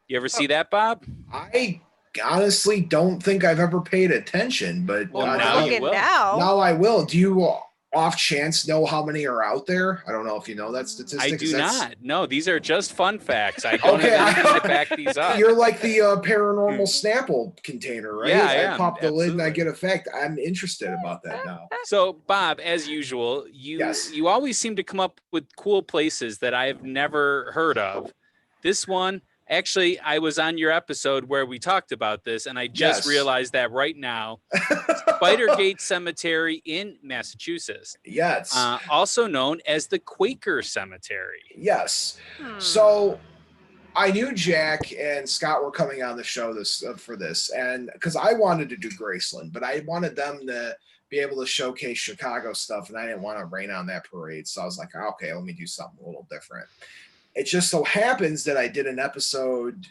B: You ever see that, Bob?
C: I honestly don't think I've ever paid attention, but
B: Well,
A: We're
B: now you
A: looking
B: will.
C: now I will. Do you off chance know how many are out there? I don't know if you know that statistic.
B: I do
C: 'cause that's-
B: not. No, these are just fun facts. I don't
C: Okay,
B: have anything to back these up.
C: You're like the paranormal Snapple container, right?
B: Yeah, I
C: I
B: am,
C: pop the lid and I
B: absolutely.
C: get a fact. I'm interested about that now.
B: So, Bob, as usual,
C: Yes.
B: you always seem to come up with cool places that I've never heard of. This one, Actually, I was on your episode where we talked about this, and I just
C: Yes.
B: realized that right now. Spidergate Cemetery in Massachusetts,
C: Yes.
B: also known as the Quaker Cemetery.
C: Yes.
A: Hmm.
C: So I knew Jack and Scott were coming on the show for this, and because I wanted to do Graceland, but I wanted them to be able to showcase Chicago stuff, and I didn't want to rain on that parade. So I was like, okay, let me do something a little different. It just so happens that I did an episode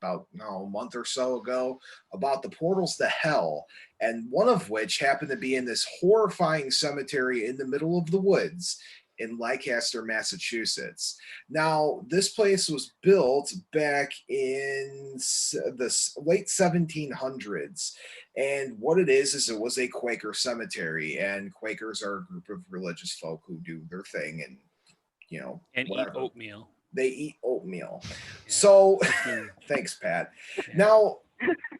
C: about a month or so ago about the portals to hell, and one of which happened to be in this horrifying cemetery in the middle of the woods in Leicester, Massachusetts. Now, this place was built back in the late 1700s. And what it is it was a Quaker cemetery. And Quakers are a group of religious folk who do their thing and,
B: And
C: whatever.
B: eat oatmeal.
C: They eat oatmeal.
B: Yeah.
C: So, thanks, Pat.
B: Yeah.
C: Now,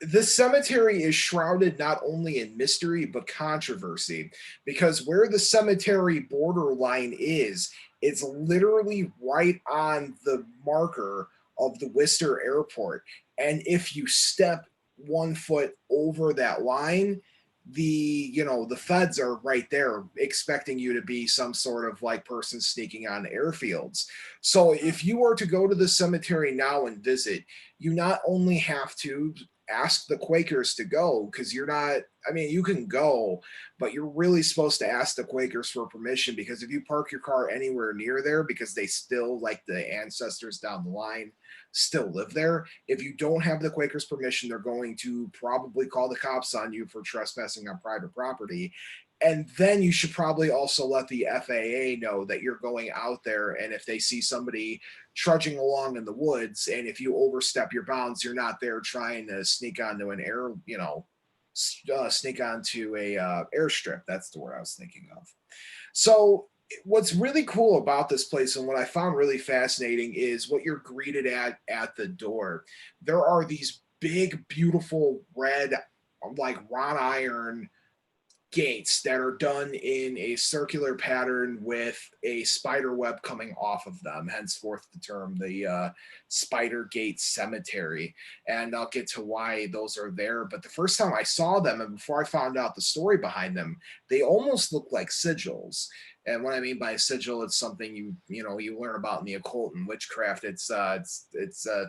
C: this cemetery is shrouded not only in mystery, but controversy, because where the cemetery borderline is, it's literally right on the marker of the Worcester Airport. And if you step 1 foot over that line, the feds are right there expecting you to be some sort of like person sneaking on airfields. So if you were to go to the cemetery now and visit, you not only have to ask the Quakers to go, because you can go, but you're really supposed to ask the Quakers for permission, because if you park your car anywhere near there, because they still, like the ancestors down the line, still live there, if you don't have the Quakers' permission, they're going to probably call the cops on you for trespassing on private property. And then you should probably also let the FAA know that you're going out there, and if they see somebody trudging along in the woods, and if you overstep your bounds, you're not there trying to sneak onto an sneak onto a airstrip. That's the word I was thinking of. So what's really cool about this place, and what I found really fascinating, is what you're greeted at the door. There are these big, beautiful red, like wrought iron gates that are done in a circular pattern with a spider web coming off of them, henceforth the term, the Spider Gate Cemetery. And I'll get to why those are there. But the first time I saw them, and before I found out the story behind them, they almost look like sigils. And what I mean by a sigil, it's something you learn about in the occult and witchcraft. It's a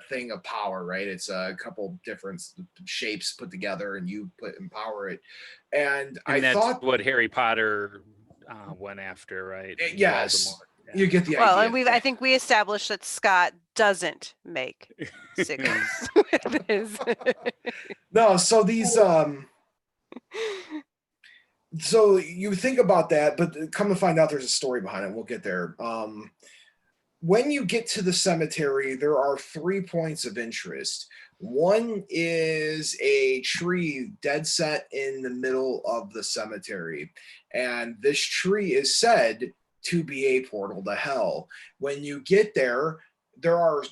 C: thing of power, right? It's a couple different shapes put together, and you empower it. And I
B: that's
C: thought
B: what Harry Potter went after, right?
C: Yes,
B: Voldemort.
C: you get the
A: Well,
C: idea.
A: and I think we established that Scott doesn't make sigils with his.
C: No, so these so you think about that, but come to find out there's a story behind it. We'll get there. When you get to the cemetery, there are 3 points of interest. One is a tree dead set in the middle of the cemetery, and this tree is said to be a portal to hell. When you get there, there are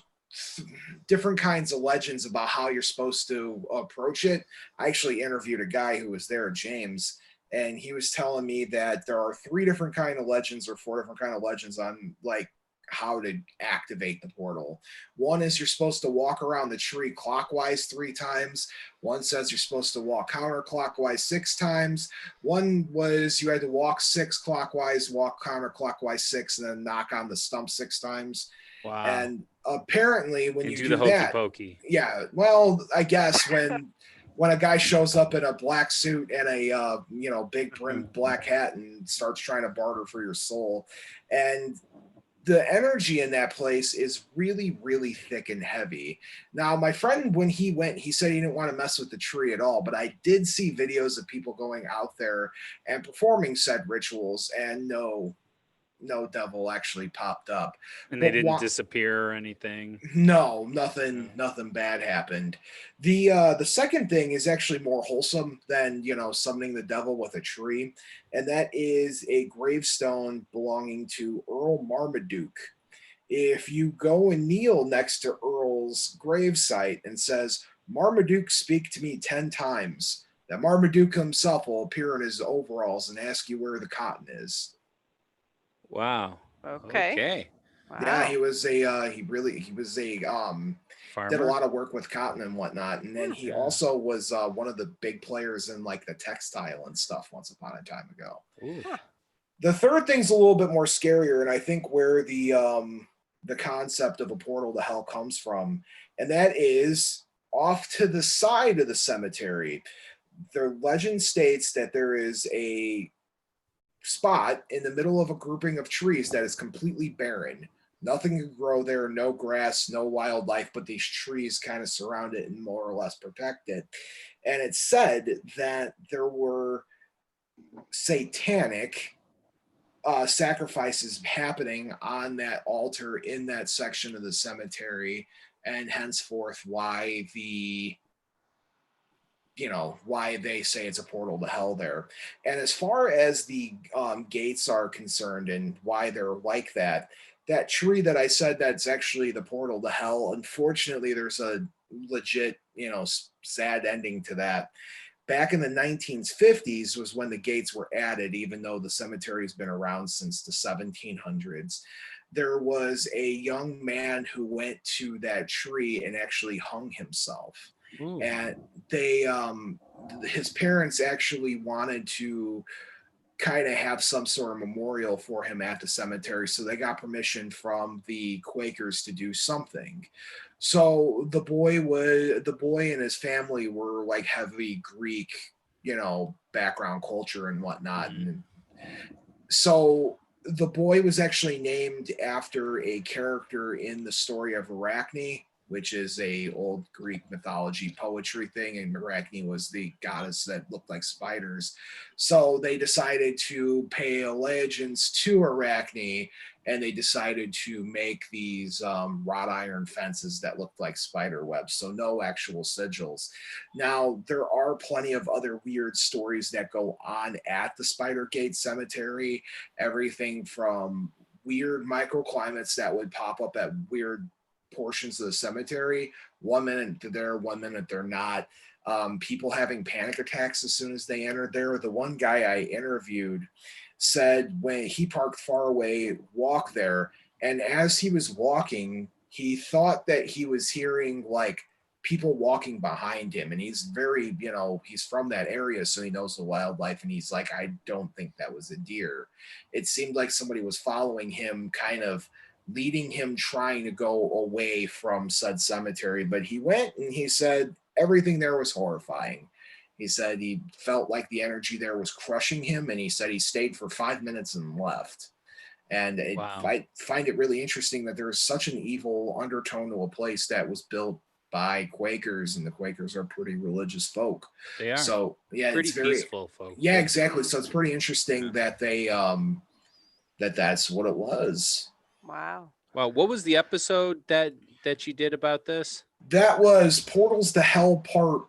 C: different kinds of legends about how you're supposed to approach it. I actually interviewed a guy who was there, James, and he was telling me that there are 3 different kind of legends or 4 different kind of legends on like how to activate the portal. One is you're supposed to walk around the tree clockwise 3 times. One says you're supposed to walk counterclockwise 6 times. One was you had to walk 6 clockwise, walk counterclockwise 6, and then knock on the stump 6 times.
B: Wow.
C: And apparently when you do
B: the hokey
C: that,
B: pokey.
C: Yeah, well, I guess when a guy shows up in a black suit and a big brimmed black hat and starts trying to barter for your soul, and the energy in that place is really, really thick and heavy. Now, my friend, when he went, he said he didn't want to mess with the tree at all, but I did see videos of people going out there and performing said rituals, and no devil actually popped up.
B: And they didn't disappear or anything?
C: No, nothing bad happened. The second thing is actually more wholesome than, summoning the devil with a tree, and that is a gravestone belonging to Earl Marmaduke. If you go and kneel next to Earl's gravesite and says, "Marmaduke, speak to me 10 times," that Marmaduke himself will appear in his overalls and ask you where the cotton is.
B: Wow.
A: Okay.
B: Okay.
A: Wow.
C: Yeah, he was a
B: farmer.
C: Did a lot of work with cotton and whatnot. And then he also was one of the big players in like the textile and stuff once upon a time ago.
B: Ooh.
C: The third thing's a little bit more scarier, and I think where the concept of a portal to hell comes from, and that is off to the side of the cemetery. The legend states that there is a spot in the middle of a grouping of trees that is completely barren. Nothing can grow there, no grass, no wildlife, but these trees kind of surround it and more or less protect it. And it's said that there were satanic sacrifices happening on that altar in that section of the cemetery, and henceforth why why they say it's a portal to hell there. And as far as the gates are concerned and why they're like that tree that I said that's actually the portal to hell, unfortunately there's a legit sad ending to that. Back in the 1950s was when the gates were added, even though the cemetery has been around since the 1700s. There was a young man who went to that tree and actually hung himself. Ooh. And his parents actually wanted to kind of have some sort of memorial for him at the cemetery. So they got permission from the Quakers to do something. So the boy and his family were like heavy Greek, background culture and whatnot. Mm-hmm. And so the boy was actually named after a character in the story of Arachne, which is a old Greek mythology poetry thing, and Arachne was the goddess that looked like spiders. So they decided to pay allegiance to Arachne, and they decided to make these wrought iron fences that looked like spider webs, so no actual sigils. Now, there are plenty of other weird stories that go on at the Spidergate Cemetery, everything from weird microclimates that would pop up at weird portions of the cemetery. 1 minute they're there, 1 minute they're not. People having panic attacks as soon as they entered there. The one guy I interviewed said when he parked far away, walked there, and as he was walking, he thought that he was hearing like people walking behind him, and he's very, he's from that area, so he knows the wildlife, and he's like, I don't think that was a deer. It seemed like somebody was following him, kind of leading him, trying to go away from said cemetery. But he went, and he said everything there was horrifying. He said he felt like the energy there was crushing him, and he said he stayed for 5 minutes and left. And wow. I find it really interesting that there is such an evil undertone to a place that was built by Quakers, and the Quakers are pretty religious folk.
B: They are.
C: So yeah,
B: pretty
C: it's very
B: peaceful folk.
C: Yeah, exactly. So it's pretty interesting that they that's what it was.
A: Wow.
B: Well, what was the episode that you did about this?
C: That was Portals to Hell Part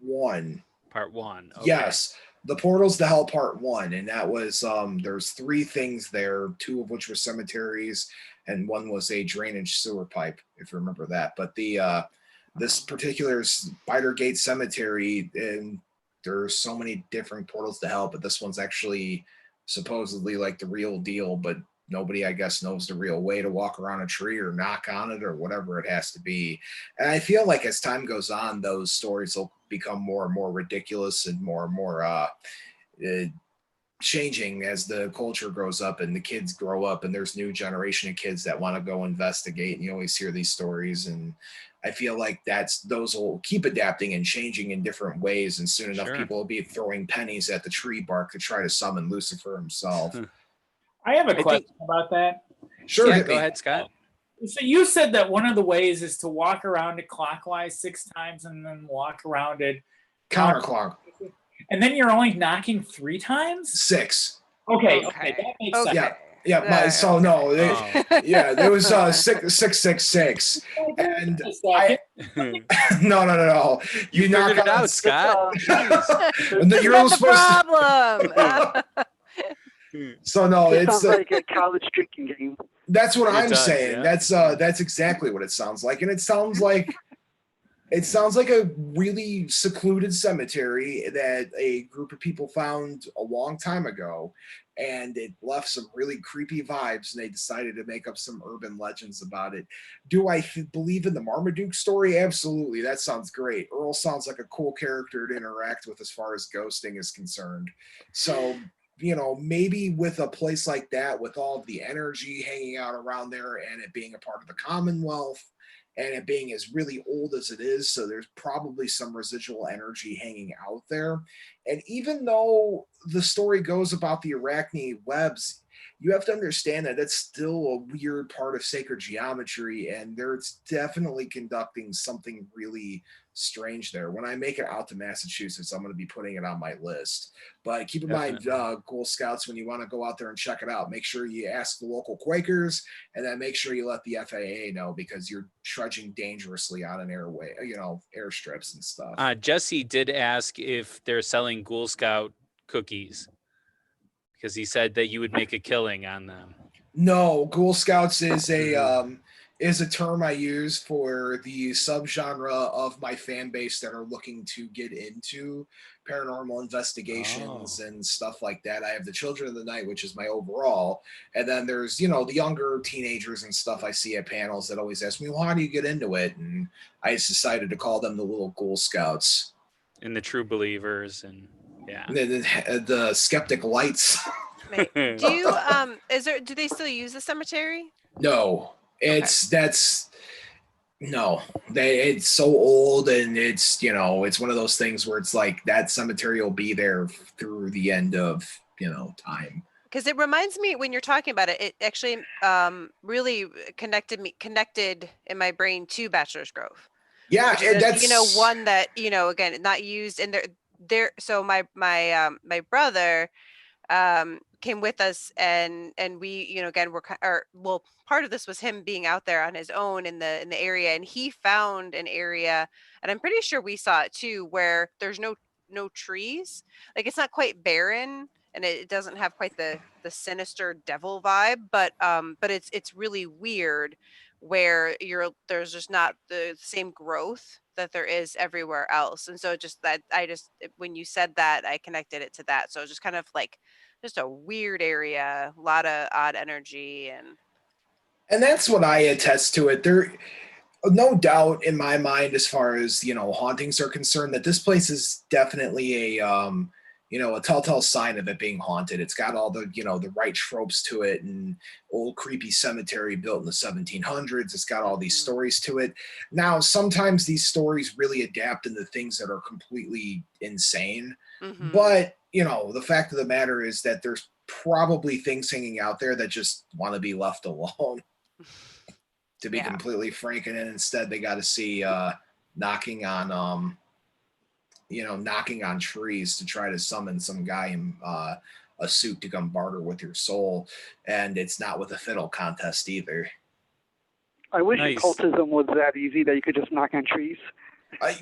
C: 1.
B: Part 1. Okay.
C: Yes. The Portals to Hell Part 1. And that was, there's 3 things there, 2 of which were cemeteries, and 1 was a drainage sewer pipe, if you remember that. But this particular Spidergate Cemetery, and there's so many different portals to hell, but this one's actually supposedly like the real deal, but nobody, I guess, knows the real way to walk around a tree or knock on it or whatever it has to be. And I feel like as time goes on, those stories will become more and more ridiculous and more changing as the culture grows up and the kids grow up, and there's new generation of kids that want to go investigate, and you always hear these stories. And I feel like those will keep adapting and changing in different ways, and soon enough people will be throwing pennies at the tree bark to try to summon Lucifer himself.
D: I have a question about that.
C: Sure.
B: Yeah, go ahead, Scott.
D: So you said that one of the ways is to walk around it clockwise 6 times and then walk around it
C: counterclockwise.
D: And then you're only knocking 3 times?
C: 6.
D: Okay. That makes sense.
C: Yeah. There was 666, and no.
B: You knocked it out, Scott.
C: You're supposed to. So no,
E: it
C: it's
E: sounds like a college drinking game.
C: That's what I'm saying. Yeah. That's exactly what it sounds like, and it sounds like It sounds like a really secluded cemetery that a group of people found a long time ago, and it left some really creepy vibes, and they decided to make up some urban legends about it. Do I believe in the Marmaduke story? Absolutely. That sounds great. Earl sounds like a cool character to interact with as far as ghosting is concerned. So, maybe with a place like that, with all of the energy hanging out around there and it being a part of the Commonwealth, and it being as really old as it is, so there's probably some residual energy hanging out there. And even though the story goes about the arachne webs, you have to understand that it's still a weird part of sacred geometry, and there's definitely conducting something really strange there. When I make it out to Massachusetts, I'm going to be putting it on my list. But keep in mind, Girl Scouts, when you want to go out there and check it out, make sure you ask the local Quakers, and then make sure you let the FAA know, because you're trudging dangerously on an airstrips and stuff.
B: Jesse did ask if they're selling Ghoul Scout cookies, because he said that you would make a killing on them.
C: No, Ghoul Scouts is a term I use for the subgenre of my fan base that are looking to get into paranormal investigations and stuff like that. I have the Children of the Night, which is my overall, and then there's the younger teenagers and stuff I see at panels that always ask me, well, how do you get into it? And I just decided to call them the little Ghoul Scouts
B: and the True Believers, and
C: the Skeptic Lights.
A: Do you do they still use the cemetery?
C: No, it's so old, and it's one of those things where it's like that cemetery will be there through the end of time.
A: Because it reminds me, when you're talking about it, it actually really connected in my brain to Bachelor's Grove.
C: Yeah,
A: and that's one that again, not used, and there. So my brother came with us, and we again part of this was him being out there on his own in the area, and he found an area, and I'm pretty sure we saw it too, where there's no trees. Like, it's not quite barren, and it doesn't have quite the sinister devil vibe, but it's really weird, where there's just not the same growth that there is everywhere else. And so just that, when you said that, I connected it to that. So just kind of like just a weird area, a lot of odd energy,
C: and that's what I attest to it. There, no doubt in my mind, as far as hauntings are concerned, that this place is definitely a telltale sign of it being haunted. It's got all the the right tropes to it, and old creepy cemetery built in the 1700s. It's got all these stories to it. Now, sometimes these stories really adapt into things that are completely insane, but the fact of the matter is that there's probably things hanging out there that just want to be left alone. To be completely frank, and instead they got to see knocking on trees to try to summon some guy in a suit to come barter with your soul, and it's not with a fiddle contest either.
E: I wish occultism was that easy that you could just knock on trees.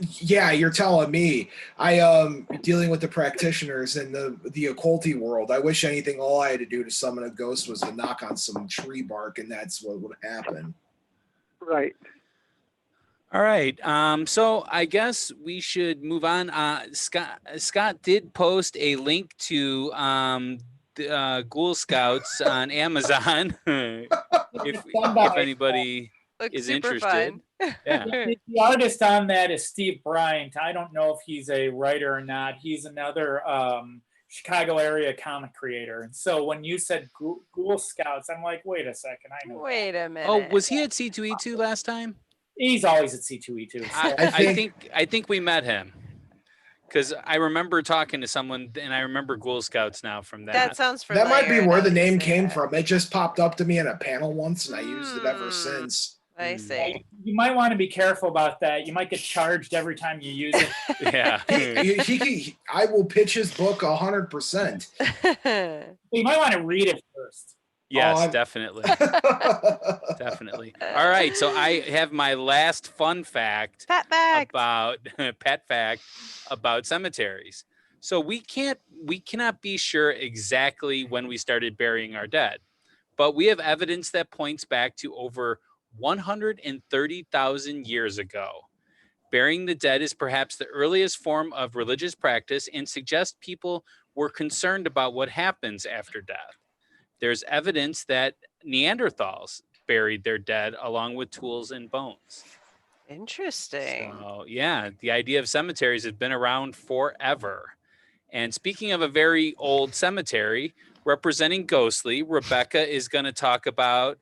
C: Yeah, you're telling me. I dealing with the practitioners in the occulty world. I wish all I had to do to summon a ghost was to knock on some tree bark, and that's what would happen.
E: Right.
B: All right. So I guess we should move on. Scott did post a link to the Ghoul Scouts on Amazon. if anybody is interested. Yeah.
D: The artist on that is Steve Bryant. I don't know if he's a writer or not. He's another Chicago area comic creator. And so when you said Ghoul Scouts, I'm like, wait a second. I know.
A: Wait a minute.
B: Oh, was he at C2E2 last time?
D: He's always at C2E2.
B: So. I think we met him, because I remember talking to someone, and I remember Ghoul Scouts now from that.
A: That sounds familiar.
C: That might be where the name came from. It just popped up to me in a panel once, and I used it ever since.
A: I see.
D: You might want to be careful about that. You might get charged every time you use it.
B: Yeah.
C: I will pitch his book 100%.
D: You might want to read it first.
B: Yes, definitely. Definitely. All right. So I have my last fun fact about cemeteries. So we cannot be sure exactly when we started burying our dead, but we have evidence that points back to over 130,000 years ago. Burying the dead is perhaps the earliest form of religious practice and suggests people were concerned about what happens after death. There's evidence that Neanderthals buried their dead along with tools and bones.
A: Interesting.
B: So, yeah, the idea of cemeteries has been around forever. And speaking of a very old cemetery, representing Ghostly, Rebecca is going to talk about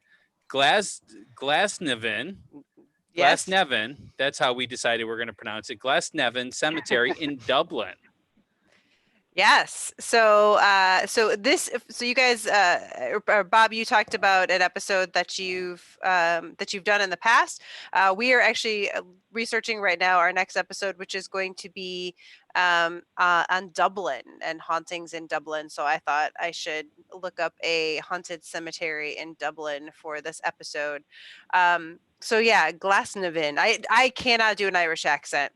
B: Glasnevin.
A: Yes.
B: Glasnevin, that's how we decided we're going to pronounce it. Glasnevin Cemetery in Dublin.
A: Yes. So, so you guys, Bob, you talked about an episode that you've done in the past. We are actually researching right now our next episode, which is going to be on Dublin and hauntings in Dublin. So I thought I should look up a haunted cemetery in Dublin for this episode. So yeah, Glasnevin. I cannot do an Irish accent.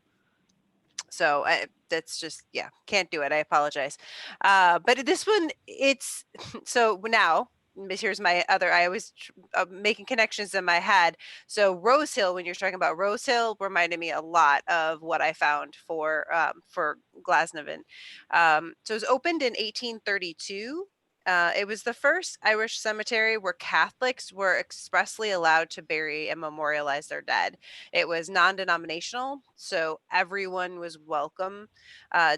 A: So that's just, yeah, can't do it. I apologize. But this one, it's so now here's my other, I was making connections in my head. So Rosehill, when you're talking about Rosehill, reminded me a lot of what I found for Glasnevin. So it was opened in 1832. It was the first Irish cemetery where Catholics were expressly allowed to bury and memorialize their dead. It was non-denominational, so everyone was welcome.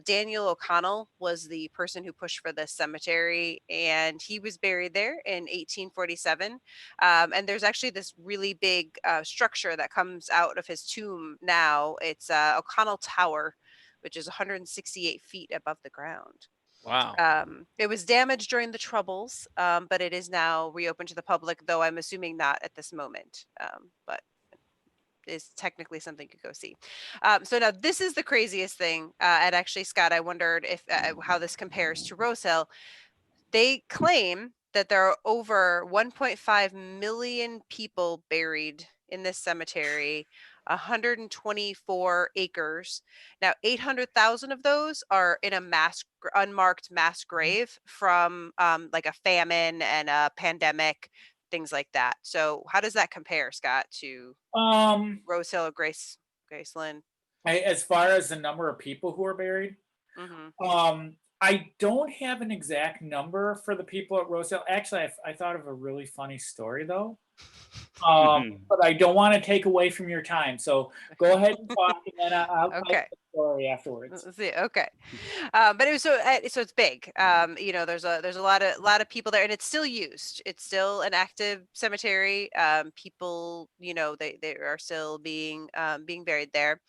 A: Daniel O'Connell was the person who pushed for this cemetery, and he was buried there in 1847. And there's actually this really big structure that comes out of his tomb now. It's O'Connell Tower, which is 168 feet above the ground.
B: Wow.
A: It was damaged during the Troubles, but it is now reopened to the public, though I'm assuming not at this moment. But is technically something you could go see. So now this is the craziest thing. And actually, Scott, I wondered if how this compares to Rosehill. They claim that there are over 1.5 million people buried in this cemetery, 124 acres. Now, 800,000 of those are in a unmarked mass grave from like a famine and a pandemic, things like that. So how does that compare, Scott, to Rosehill or Graceland?
D: As far as the number of people who are buried, I don't have an exact number for the people at Rosehill. Actually, I thought of a really funny story though. But I don't want to take away from your time. So go ahead and talk, and then I'll tell you the story afterwards.
A: Let's see. Okay, but it was so it's big. There's a lot of people there, and it's still used. It's still an active cemetery. People, they are still being buried there.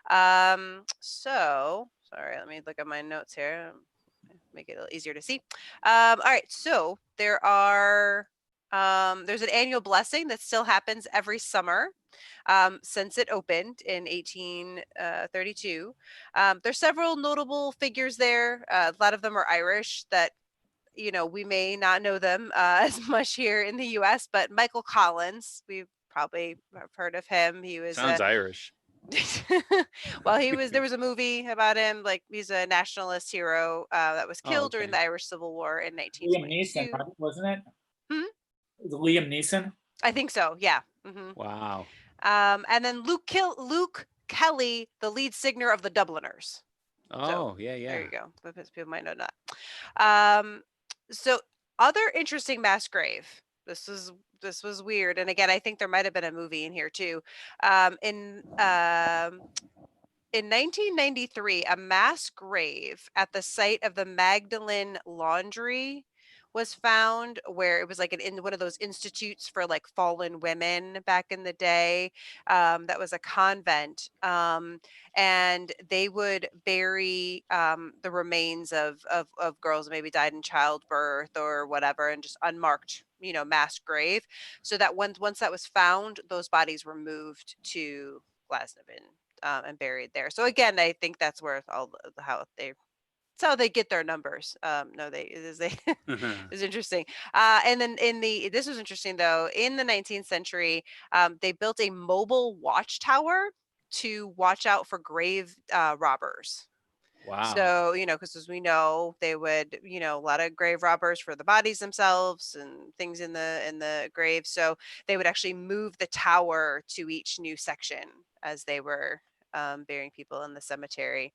A: So sorry, let me look at my notes here. Make it a little easier to see. All right, so there's an annual blessing that still happens every summer since it opened in 1832. There's several notable figures there. A lot of them are Irish that, we may not know them as much here in the U.S., but Michael Collins, we probably have heard of him. He was
B: Sounds Irish.
A: Well, there was a movie about him, like he's a nationalist hero that was killed during the Irish Civil War in 1922.
D: Liam Neeson, wasn't it?
A: Hmm?
D: Liam Neeson?
A: I think so, yeah.
B: Wow.
A: And then Luke Kelly, the lead singer of the Dubliners.
B: Oh, yeah.
A: There you go. People might know that. So other interesting mass grave. This was weird, and again, I think there might have been a movie in here too. In 1993, a mass grave at the site of the Magdalen Laundry was found, where it was like in one of those institutes for like fallen women back in the day. That was a convent, and they would bury the remains of girls that maybe died in childbirth or whatever, and just unmarked, mass grave. So that once that was found, those bodies were moved to Glasnevin and buried there. So again, I think that's where how they get their numbers. It's interesting. And then this was interesting though, in the 19th century, they built a mobile watchtower to watch out for grave robbers.
B: Wow.
A: So, because as we know, they would, a lot of grave robbers for the bodies themselves and things in the grave. So they would actually move the tower to each new section as they were burying people in the cemetery.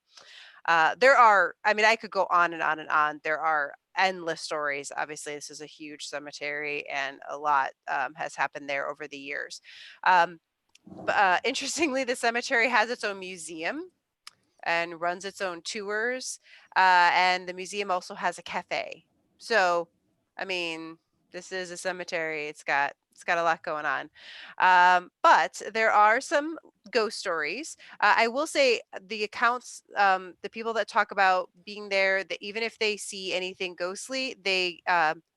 A: There are, I mean, I could go on and on and on. There are endless stories. Obviously, this is a huge cemetery, and a lot has happened there over the years. But interestingly, the cemetery has its own museum and runs its own tours. And the museum also has a cafe. So, I mean, this is a cemetery. It's got a lot going on. But there are some ghost stories. I will say the accounts, the people that talk about being there, that even if they see anything ghostly, they,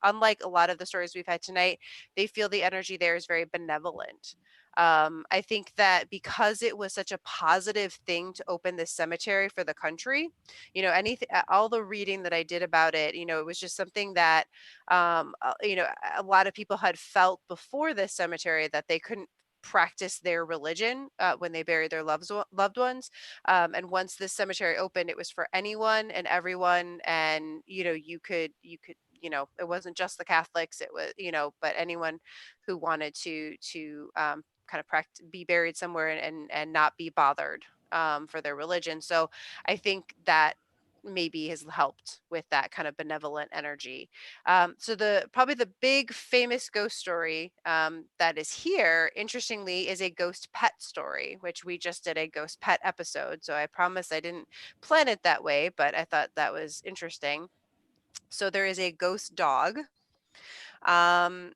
A: unlike a lot of the stories we've had tonight, they feel the energy there is very benevolent. I think that because it was such a positive thing to open this cemetery for the country, anything, all the reading that I did about it, it was just something that, a lot of people had felt before this cemetery that they couldn't practice their religion when they buried their loved ones. And once this cemetery opened, it was for anyone and everyone. And, you could, it wasn't just the Catholics, it was, but anyone who wanted to kind of be buried somewhere and not be bothered for their religion. So I think that maybe has helped with that kind of benevolent energy. So probably the big famous ghost story that is here, interestingly, is a ghost pet story, which we just did a ghost pet episode. So I promise I didn't plan it that way, but I thought that was interesting. So there is a ghost dog. And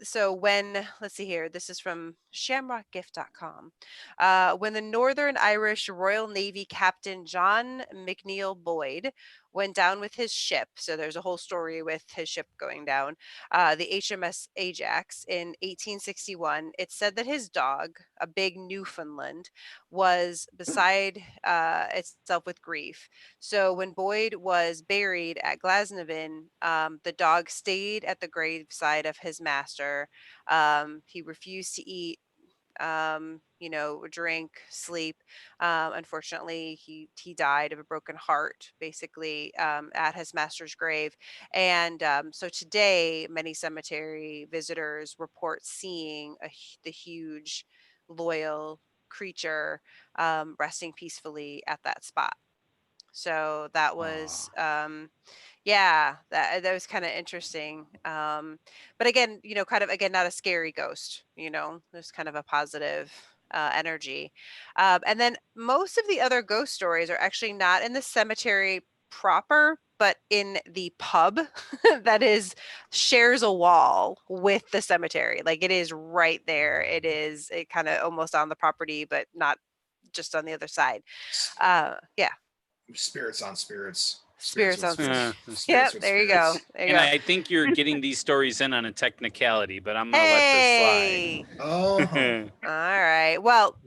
A: so let's see here, this is from shamrockgift.com. When the Northern Irish Royal Navy Captain John McNeill Boyd went down with his ship, so there's a whole story with his ship going down, the HMS Ajax in 1861, it said that his dog, a big Newfoundland, was beside itself with grief. So when Boyd was buried at Glasnevin, the dog stayed at the graveside of his master. He refused to eat, drink, sleep. Unfortunately, he died of a broken heart, basically, at his master's grave. And so today, many cemetery visitors report seeing the huge, loyal creature resting peacefully at that spot. So that was, yeah, that was kind of interesting. But again, kind of, again, not a scary ghost, there's kind of a positive energy. And then most of the other ghost stories are actually not in the cemetery proper, but in the pub that shares a wall with the cemetery. Like, it is right there. It kind of almost on the property, but not just on the other side. Yeah.
C: Spirits on spirits.
A: Spirits on
B: spirits.
C: Spirits
A: Yep,
C: with
A: there you go.
C: spirits.
A: There you
B: And
A: go.
B: I think you're getting these stories in on a technicality, but I'm gonna
A: Hey.
C: Oh,
B: let this
A: All right. Well,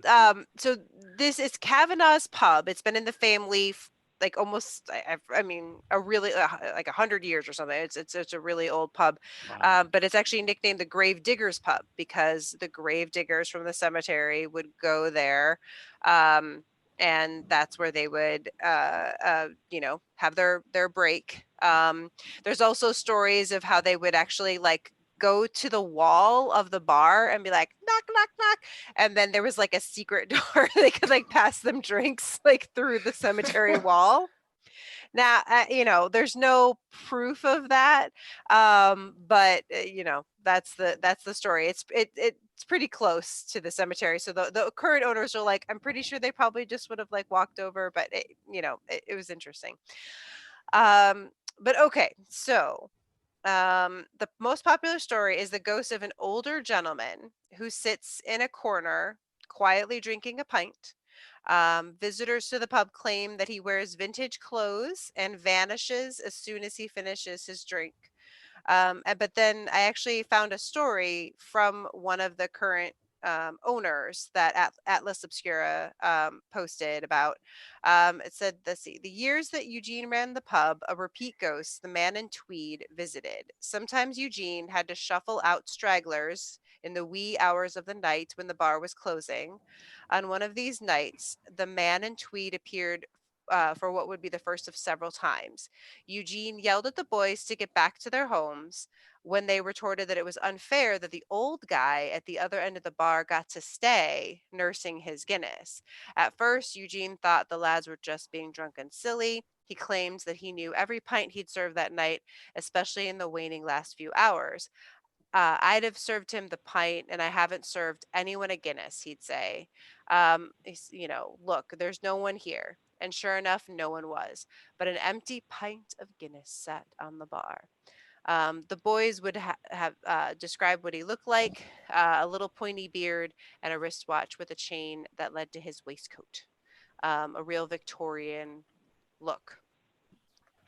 A: so this is Kavanaugh's Pub. It's been in the family like almost, I mean, a really like 100 years or something. It's a really old pub.
B: slide. Wow.
A: But it's actually nicknamed the Grave Diggers Pub because the grave diggers from the cemetery would go there. And that's where they would, have their break. There's also stories of how they would actually like go to the wall of the bar and be like, knock, knock, knock. And then there was like a secret door. They could like pass them drinks like through the cemetery wall. Now, there's no proof of that. But that's the story. It's pretty close to the cemetery. So the current owners are like, I'm pretty sure they probably just would have like walked over, but it was interesting. But okay, so the most popular story is the ghost of an older gentleman who sits in a corner quietly drinking a pint. Visitors to the pub claim that he wears vintage clothes and vanishes as soon as he finishes his drink. But then I actually found a story from one of the current owners that Atlas Obscura posted about. It said, let's see, the years that Eugene ran the pub, a repeat ghost, the man in tweed, visited. Sometimes Eugene had to shuffle out stragglers in the wee hours of the night when the bar was closing. On one of these nights, the man in tweed appeared for what would be the first of several times. Eugene yelled at the boys to get back to their homes. when they retorted that it was unfair that the old guy at the other end of the bar got to stay nursing his Guinness. At first, Eugene thought the lads were just being drunk and silly. He claims that he knew every pint he'd served that night, especially in the waning last few hours. I'd have served him the pint, and I haven't served anyone a Guinness, he'd say. Look, there's no one here. And sure enough, no one was. But an empty pint of Guinness sat on the bar. The boys would have described what he looked like, a little pointy beard and a wristwatch with a chain that led to his waistcoat, a real Victorian look.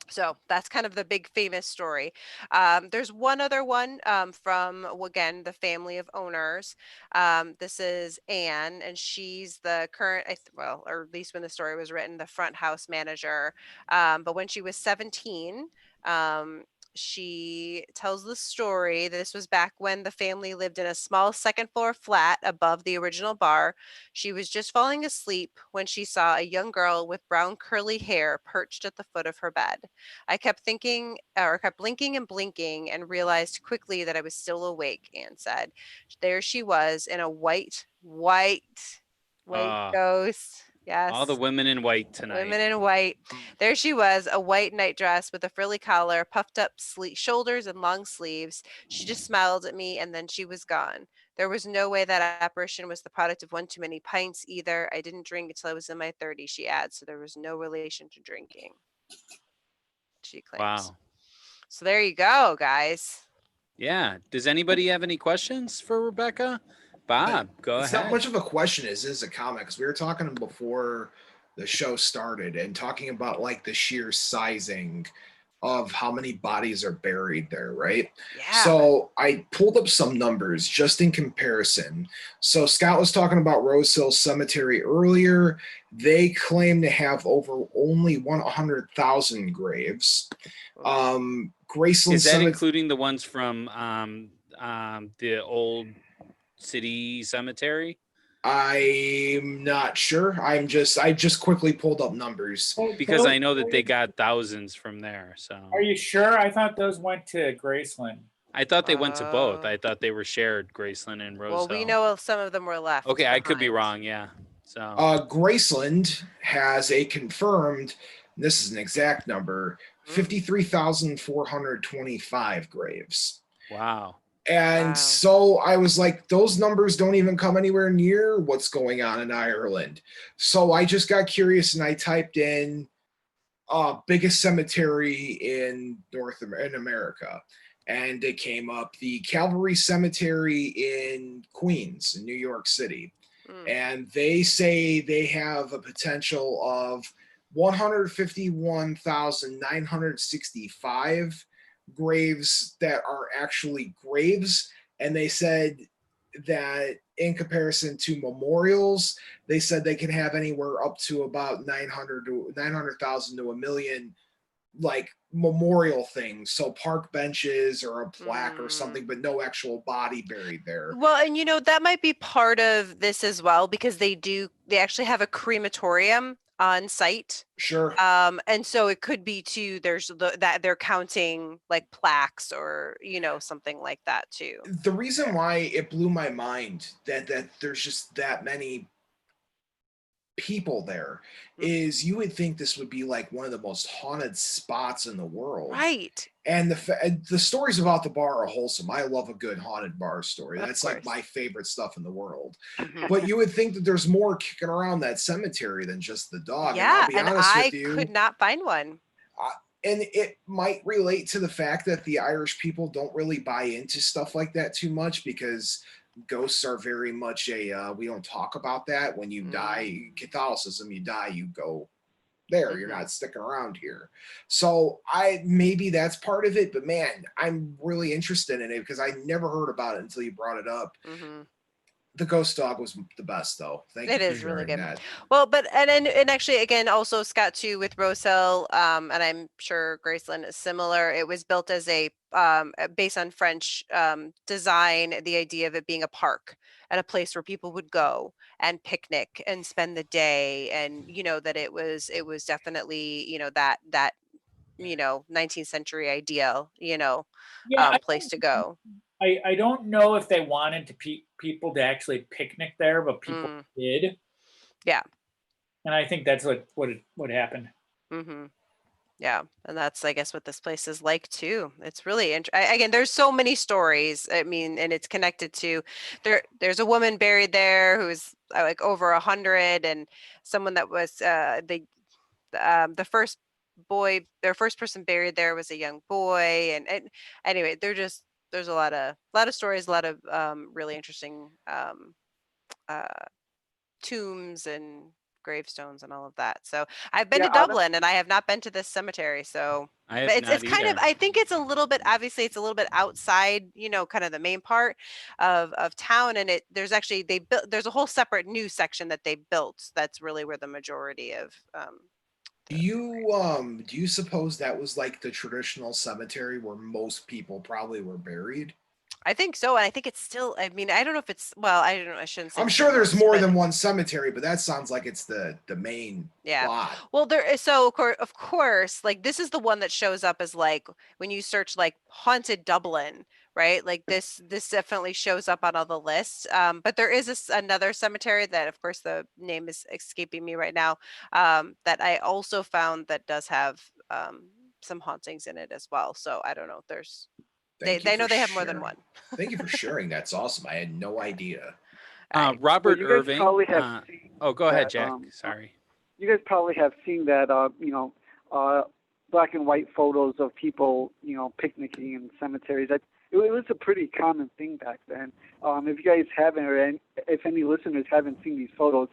A: So that's kind of the big famous story. There's one other one from, again, the family of owners. This is Anne, and she's the current, or at least when the story was written, the front house manager. But when she was 17, she tells the story. This was back when the family lived in a small second floor flat above the original bar. She was just falling asleep when she saw a young girl with brown curly hair perched at the foot of her bed. I kept blinking and blinking and realized quickly that I was still awake, Anne said. There she was in a white ghost. Yes.
B: All the women in white tonight.
A: Women in white. There she was, a white nightdress with a frilly collar, puffed up shoulders and long sleeves. She just smiled at me and then she was gone. There was no way that apparition was the product of one too many pints either. I didn't drink until I was in my 30s, she adds, so there was no relation to drinking, she claims.
B: Wow.
A: So there you go, guys.
B: Yeah. Does anybody have any questions for Rebecca? Bob, go
C: It's
B: ahead.
C: not much of a question. It is a comment, because we were talking before the show started and talking about like the sheer sizing of how many bodies are buried there, right?
A: Yeah.
C: So I pulled up some numbers just in comparison. So Scott was talking about Rosehill Cemetery earlier. They claim to have over only 100,000 graves. Graceland
B: Is that
C: Cemetery,
B: including the ones from the old city cemetery?
C: I'm not sure. I just quickly pulled up numbers.
B: Because I know that they got thousands from there. So
F: Are you sure? I thought those went to Graceland.
B: I thought they went to both. I thought they were shared, Graceland and Rosehill.
A: Well, we know some of them were left.
B: Okay, I could be
A: behind.
B: wrong. Yeah. So
C: Graceland has a confirmed, this is an exact number, 53,425 graves.
B: wow.
C: And
A: Wow.
C: so I was like, those numbers don't even come anywhere near what's going on in Ireland. So I just got curious and I typed in biggest cemetery in America. And it came up the Calvary Cemetery in Queens, in New York City. And they say they have a potential of 151,965 graves that are actually graves. And they said that in comparison to memorials, they said they can have anywhere up to about 900,000 to a million like memorial things, so park benches or a plaque or something, but no actual body buried there.
A: Well, and that might be part of this as well, because they actually have a crematorium on site.
C: Sure.
A: And so it could be too, there's that they're counting like plaques or something like that too.
C: The reason why it blew my mind that there's just that many people there is you would think this would be like one of the most haunted spots in the world,
A: right?
C: And the stories about the bar are wholesome. I love a good haunted bar story. That's like my favorite stuff in the world. But you would think that there's more kicking around that cemetery than just the dog.
A: Yeah,
C: and I'll be honest
A: I
C: with you,
A: could not find one.
C: And it might relate to the fact that the Irish people don't really buy into stuff like that too much, because ghosts are very much we don't talk about that. When you die, Catholicism, you die, you go there. You're not sticking around here. So maybe that's part of it, but man, I'm really interested in it because I never heard about it until you brought it up. The ghost dog was the best, though. Thank you.
A: It is really good.
C: That.
A: Well, but and actually, again, also Scott too with Rosehill, and I'm sure Graceland is similar. It was built as a based on French design, the idea of it being a park and a place where people would go and picnic and spend the day, and that it was definitely that 19th century ideal,
D: Yeah,
A: place to go.
D: I don't know if they wanted people to actually picnic there, but people
A: Mm,
D: did,
A: yeah.
D: and I think that's what happened.
A: Mm-hmm. Yeah, and that's, I guess, what this place is like too. It's really again, there's so many stories. I mean, and it's connected to there's a woman buried there who's like over 100, and someone that was the first their first person buried there was a young boy, and anyway, there's a lot of stories, a lot of really interesting uh, tombs and gravestones and all of that. So I've been
E: Yeah,
A: to Dublin, and I have not been to this cemetery. So
B: I
A: but
B: have
A: it's
B: not
A: kind of,
B: either.
A: I think it's a little bit, obviously it's a little bit outside, kind of the main part of town, and there's actually there's a whole separate new section that they built that's really where the majority of
C: Do you suppose that was like the traditional cemetery where most people probably were buried?
A: I think so, and I think it's still, I mean, I don't know if it's, well, I don't know, I shouldn't say
C: I'm
A: it's
C: sure
A: the
C: there's
A: most,
C: more
A: but
C: than one cemetery, but that sounds like it's the main
A: yeah.
C: plot.
A: Well, there is, so of course, like this is the one that shows up as like when you search like haunted Dublin, right? Like this definitely shows up on all the lists. But there is another cemetery that, of course, the name is escaping me right now. That I also found that does have some hauntings in it as well. So I don't know. There's
C: Thank you
A: they know
C: for
A: they have more than
C: sharing.
A: one.
C: Thank you for sharing. That's awesome. I had no idea.
A: All right.
B: Robert
E: you guys
B: Irving.
E: probably have seen
B: Oh, go ahead,
E: that,
B: Jack. Sorry.
E: you guys probably have seen that, black and white photos of people, picnicking in cemeteries. It was a pretty common thing back then. If you guys haven't, if any listeners haven't seen these photos,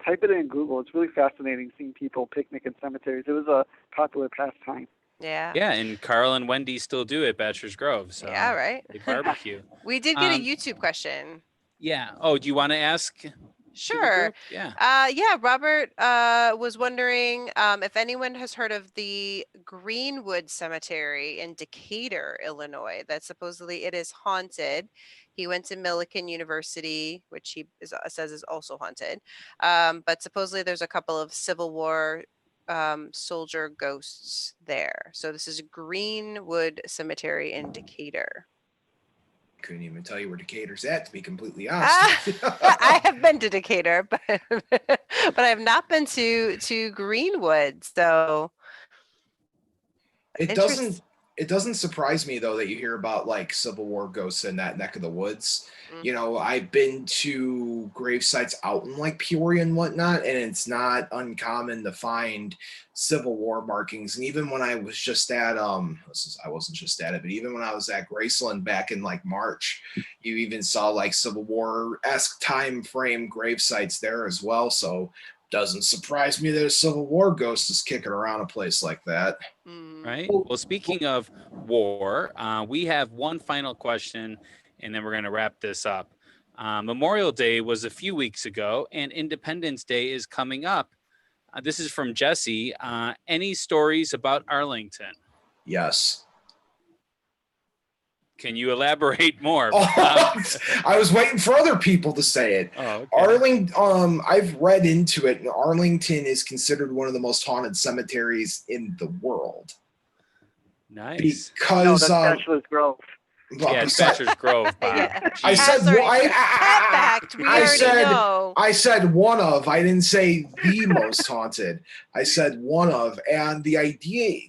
E: type it in Google. It's really fascinating seeing people picnic in cemeteries. It was a popular pastime.
A: Yeah.
B: Yeah, and Carl and Wendy still do it, Bachelor's Grove. So
A: Yeah, right.
B: they barbecue.
A: We did get a
B: Um,
A: YouTube question.
B: Yeah. Oh, do you want to ask?
A: Sure.
B: Yeah.
A: Yeah, Robert was wondering if anyone has heard of the Greenwood Cemetery in Decatur, Illinois, that supposedly it is haunted. He went to Millikan University, which says is also haunted. But supposedly there's a couple of Civil War soldier ghosts there. So this is Greenwood Cemetery in Decatur.
C: Couldn't even tell you where Decatur's at, to be completely honest.
A: I have been to Decatur, but I have not been to Greenwood. So
C: It
A: interest.
C: doesn't surprise me though that you hear about like Civil War ghosts in that neck of the woods.
A: Mhm.
C: I've been to grave sites out in like Peoria and whatnot, and it's not uncommon to find Civil War markings. And even when I was just at I wasn't just at it, but even when I was at Graceland back in like March, you even saw like Civil War-esque time frame grave sites there as well. So doesn't surprise me that a Civil War ghost is kicking around a place like that.
B: Right. Well, speaking of war, we have one final question, and then we're going to wrap this up. Memorial Day was a few weeks ago, and Independence Day is coming up. This is from Jesse. Any stories about Arlington?
C: Yes.
B: Can you elaborate more?
C: I was waiting for other people to say it.
B: Oh, okay.
C: Arlington, I've read into it, and Arlington is considered one of the most haunted cemeteries in the world.
B: Nice.
C: Because
E: No, that's Bachelor's Grove.
B: Yeah, it's Bachelor's Grove, Bob.
A: Yeah.
C: I said
A: Sorry,
C: I
A: already know.
C: I said one of. I didn't say the most haunted. I said one of, and the idea,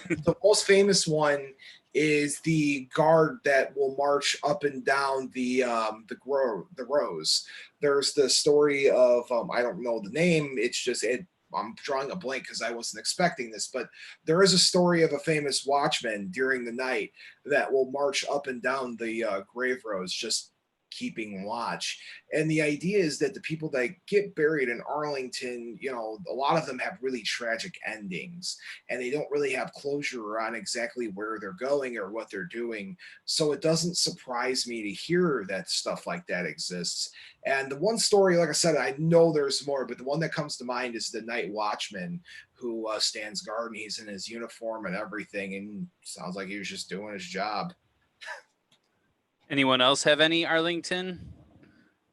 C: the most famous one is the guard that will march up and down the rows. There's the story of I don't know the name. It's just I'm drawing a blank because I wasn't expecting this, but there is a story of a famous watchman during the night that will march up and down the grave rows, just keeping watch. And the idea is that the people that get buried in Arlington, a lot of them have really tragic endings, and they don't really have closure on exactly where they're going or what they're doing. So it doesn't surprise me to hear that stuff like that exists. And the one story, like I said, I know there's more, but the one that comes to mind is the night watchman who stands guard, and he's in his uniform and everything, and sounds like he was just doing his job.
B: Anyone else have any Arlington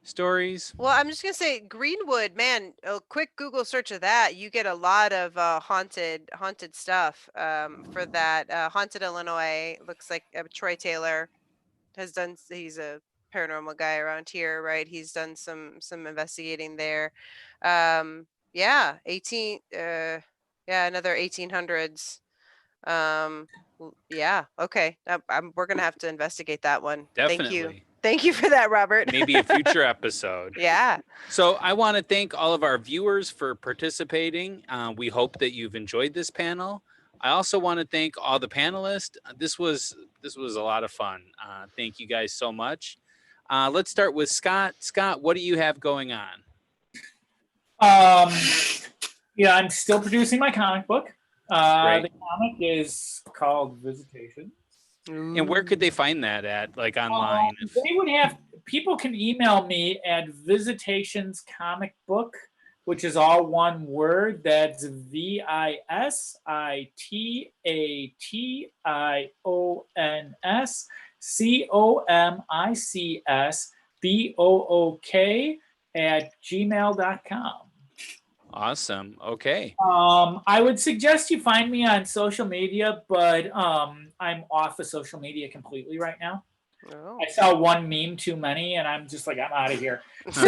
B: stories?
A: Well, I'm just gonna say Greenwood, man, a quick Google search of that, you get a lot of haunted stuff for that. Haunted Illinois looks like Troy Taylor has done. He's a paranormal guy around here, right? He's done some investigating there. Yeah, 18 yeah, another 1800s. Yeah, okay. We're gonna have to investigate that one. Thank you.
B: Definitely.
A: Thank you for that, Robert.
B: Maybe a future episode.
A: Yeah.
B: So I want to thank all of our viewers for participating. We hope that you've enjoyed this panel. I also want to thank all the panelists. This was a lot of fun. Thank you guys so much. Let's start with Scott. Scott, what do you have going on?
D: Yeah, I'm still producing my comic book.
B: Great.
D: The comic is called Visitations.
B: And where could they find that at, like online?
D: They would have, people can email me at Visitations Comic Book, which is all one word. That's VisitationsComicBook
B: Awesome. Okay.
D: I would suggest you find me on social media, but I'm off of social media completely right now.
A: Oh.
D: I saw one meme too many, and I'm just like, I'm out of here. So,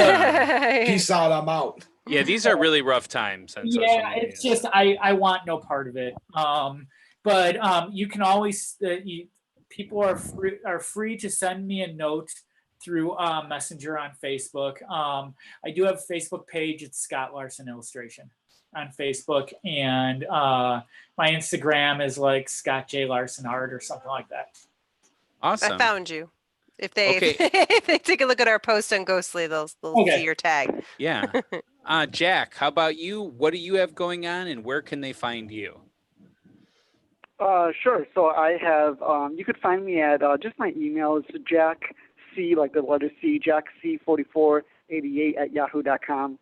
C: Peace out. I'm out.
B: Yeah, these are really rough times on social
D: yeah,
B: media.
D: it's just I want no part of it. But you can always people are free to send me a note through Messenger on Facebook. I do have a Facebook page. It's Scott Larson Illustration on Facebook, and my Instagram is like Scott J Larson Art or something like that.
B: Awesome.
A: I found you. If they
B: Okay.
A: if they take a look at our post on Ghostly, they'll
D: Okay.
A: see your tag.
B: Yeah. Jack, how about you? What do you have going on, and where can they find you?
E: Sure. So I have, you could find me at just my email is Jack C, like the letter C, Jack C4488 at yahoo.com.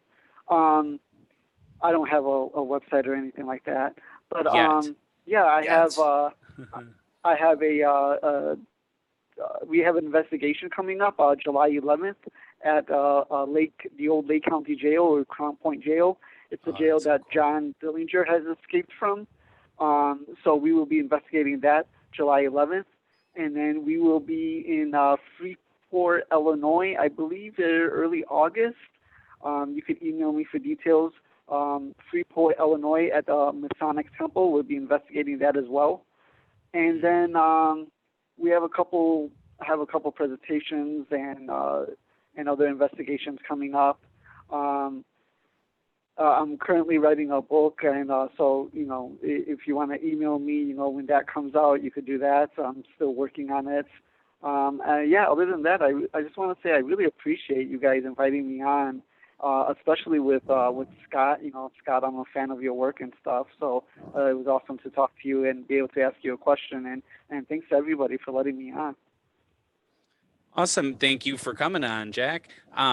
E: I don't have a website or anything like that, but yeah, I have we have an investigation coming up July 11th at the old Lake County Jail, or Crown Point Jail. It's a jail that John Dillinger has escaped from. So we will be investigating that July 11th, and then we will be in Freeport, Illinois, I believe, early August. You can email me for details. Freeport, Illinois, at the Masonic Temple. We'll be investigating that as well. And then we have a couple presentations and other investigations coming up. I'm currently writing a book, and so if you want to email me, when that comes out, you could do that. So I'm still working on it. Yeah. Other than that, I just want to say I really appreciate you guys inviting me on, especially with Scott. Scott, I'm a fan of your work and stuff. So it was awesome to talk to you and be able to ask you a question. And thanks to everybody for letting me on.
B: Awesome. Thank you for coming on, Jack.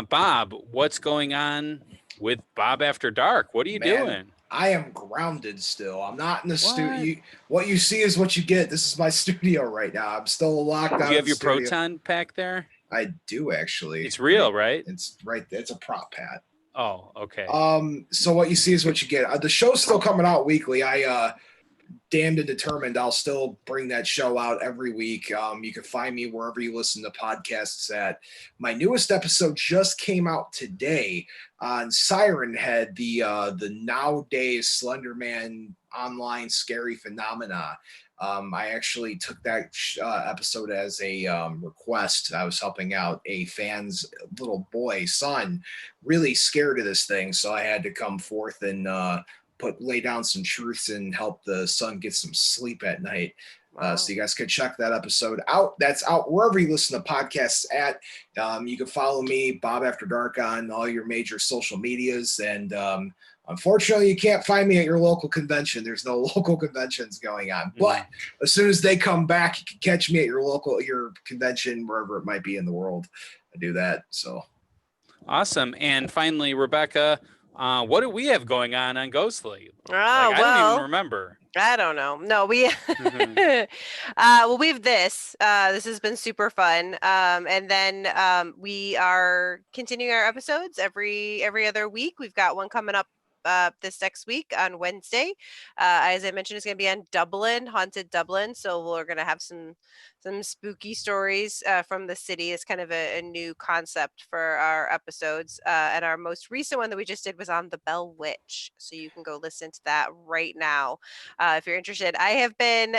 B: Bob, what's going on with Bob After Dark? What are you doing?
C: I am grounded still. I'm not in the studio. What you see is what you get. This is my studio right now. I'm still locked out.
B: Do you have your proton pack there?
C: I do, actually.
B: It's real, right?
C: It's right there. It's a prop hat.
B: Oh, okay.
C: So what you see is what you get. The show's still coming out weekly. I damned and determined I'll still bring that show out every week. You can find me wherever you listen to podcasts at. My newest episode just came out today on Siren Head, the nowadays Slender Man online scary phenomena. I actually took that episode as a request. I was helping out a fan's little boy, son, really scared of this thing. So I had to come forth and lay down some truths and help the son get some sleep at night.
A: Wow.
C: So you guys can check that episode out. That's out wherever you listen to podcasts at. You can follow me, Bob After Dark, on all your major social medias. And unfortunately, you can't find me at your local convention. There's no local conventions going on. But as soon as they come back, you can catch me at your convention, wherever it might be in the world. I do that. So
B: awesome. And finally, Rebecca, What do we have going on Ghostly?
A: Oh,
B: I don't
A: well,
B: even remember.
A: I don't know. No, we
B: Mhm.
A: well, we have this. This has been super fun. And then we are continuing our episodes every other week. We've got one coming up this next week on Wednesday. As I mentioned, it's going to be on Dublin, haunted Dublin. So we're going to have some spooky stories from the city. It's kind of a new concept for our episodes. And our most recent one that we just did was on the Bell Witch. So you can go listen to that right now if you're interested. I have been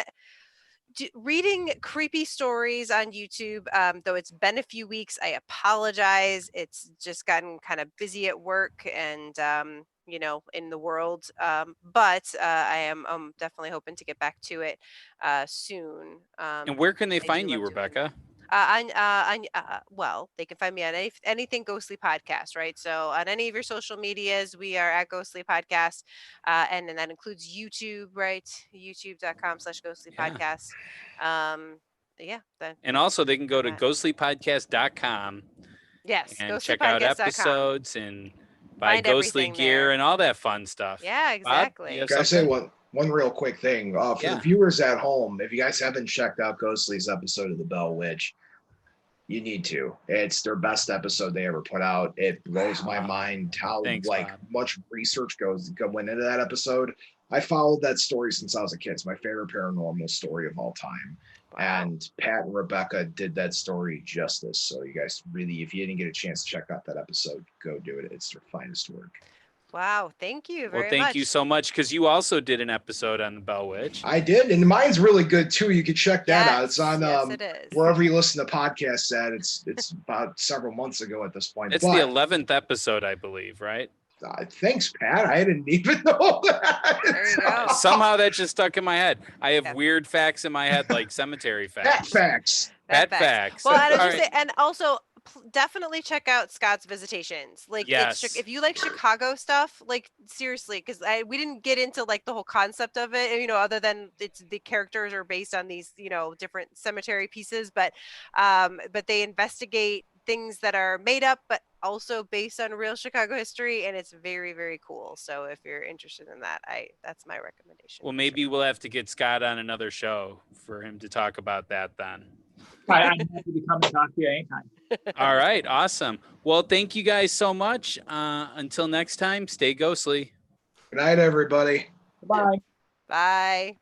A: reading creepy stories on YouTube, though it's been a few weeks. I apologize. It's just gotten kind of busy at work and in the world. But I am definitely hoping to get back to it soon.
B: And where can they
A: I do
B: find you,
A: love doing that.
B: Rebecca?
A: Well, they can find me on anything Ghostly Podcast, right? So on any of your social medias, we are at Ghostly Podcast, and then that includes YouTube, right? YouTube.com/Ghostly
B: Yeah.
A: Podcast. Yeah.
B: And also they can go to
A: that.
B: ghostlypodcast.com
A: Yes,
B: and check out
A: ghostlypodcast.com.
B: episodes and buy
A: Find
B: ghostly
A: everything
B: gear
A: there.
B: and all that fun stuff.
A: Yeah,
B: Bob,
A: exactly.
B: you have
C: Can I say
B: something?
C: one real quick thing? For
B: Yeah.
C: the viewers at home, if you guys haven't checked out Ghostly's episode of The Bell Witch, you need to. It's their best episode they ever put out. It blows my
B: Wow.
C: mind how
B: Thanks,
C: like
B: Bob.
C: much research went into that episode. I followed that story since I was a kid. It's my favorite paranormal story of all time.
A: Wow.
C: And Pat and Rebecca did that story justice. So you guys really, if you didn't get a chance to check out that episode, go do it. It's their finest work.
A: Wow, thank you very
B: Well, thank
A: much.
B: you so much because you also did an episode on the Bell Witch.
C: I did, and mine's really good too. You can check that out. It's on
A: yes, it is.
C: wherever you listen to podcasts at. It's about several months ago at this point.
B: It's
C: but,
B: the 11th episode, I believe, right?
C: Thanks, Pat. I didn't even know that.
A: There you go.
B: Somehow that just stuck in my head. I have
A: Yeah.
B: weird facts in my head, like cemetery
C: Pat
B: facts.
C: facts.
B: Pet
A: Facts.
B: facts.
A: Well, and I was
B: All
A: just
B: right.
A: say, and also definitely check out Scott's Visitations. Like,
B: Yes.
A: if you like Chicago stuff, like seriously, because we didn't get into like the whole concept of it, other than it's the characters are based on these, different cemetery pieces, but they investigate things that are made up, but also based on real Chicago history, and it's very, very cool. So if you're interested in that, that's my recommendation.
B: Well, maybe we'll have to get Scott on another show for him to talk about that then.
D: I'm happy to come and talk to you anytime.
B: All right. Awesome. Well, thank you guys so much. Until next time, stay ghostly.
C: Good night, everybody.
D: Bye.
A: Bye.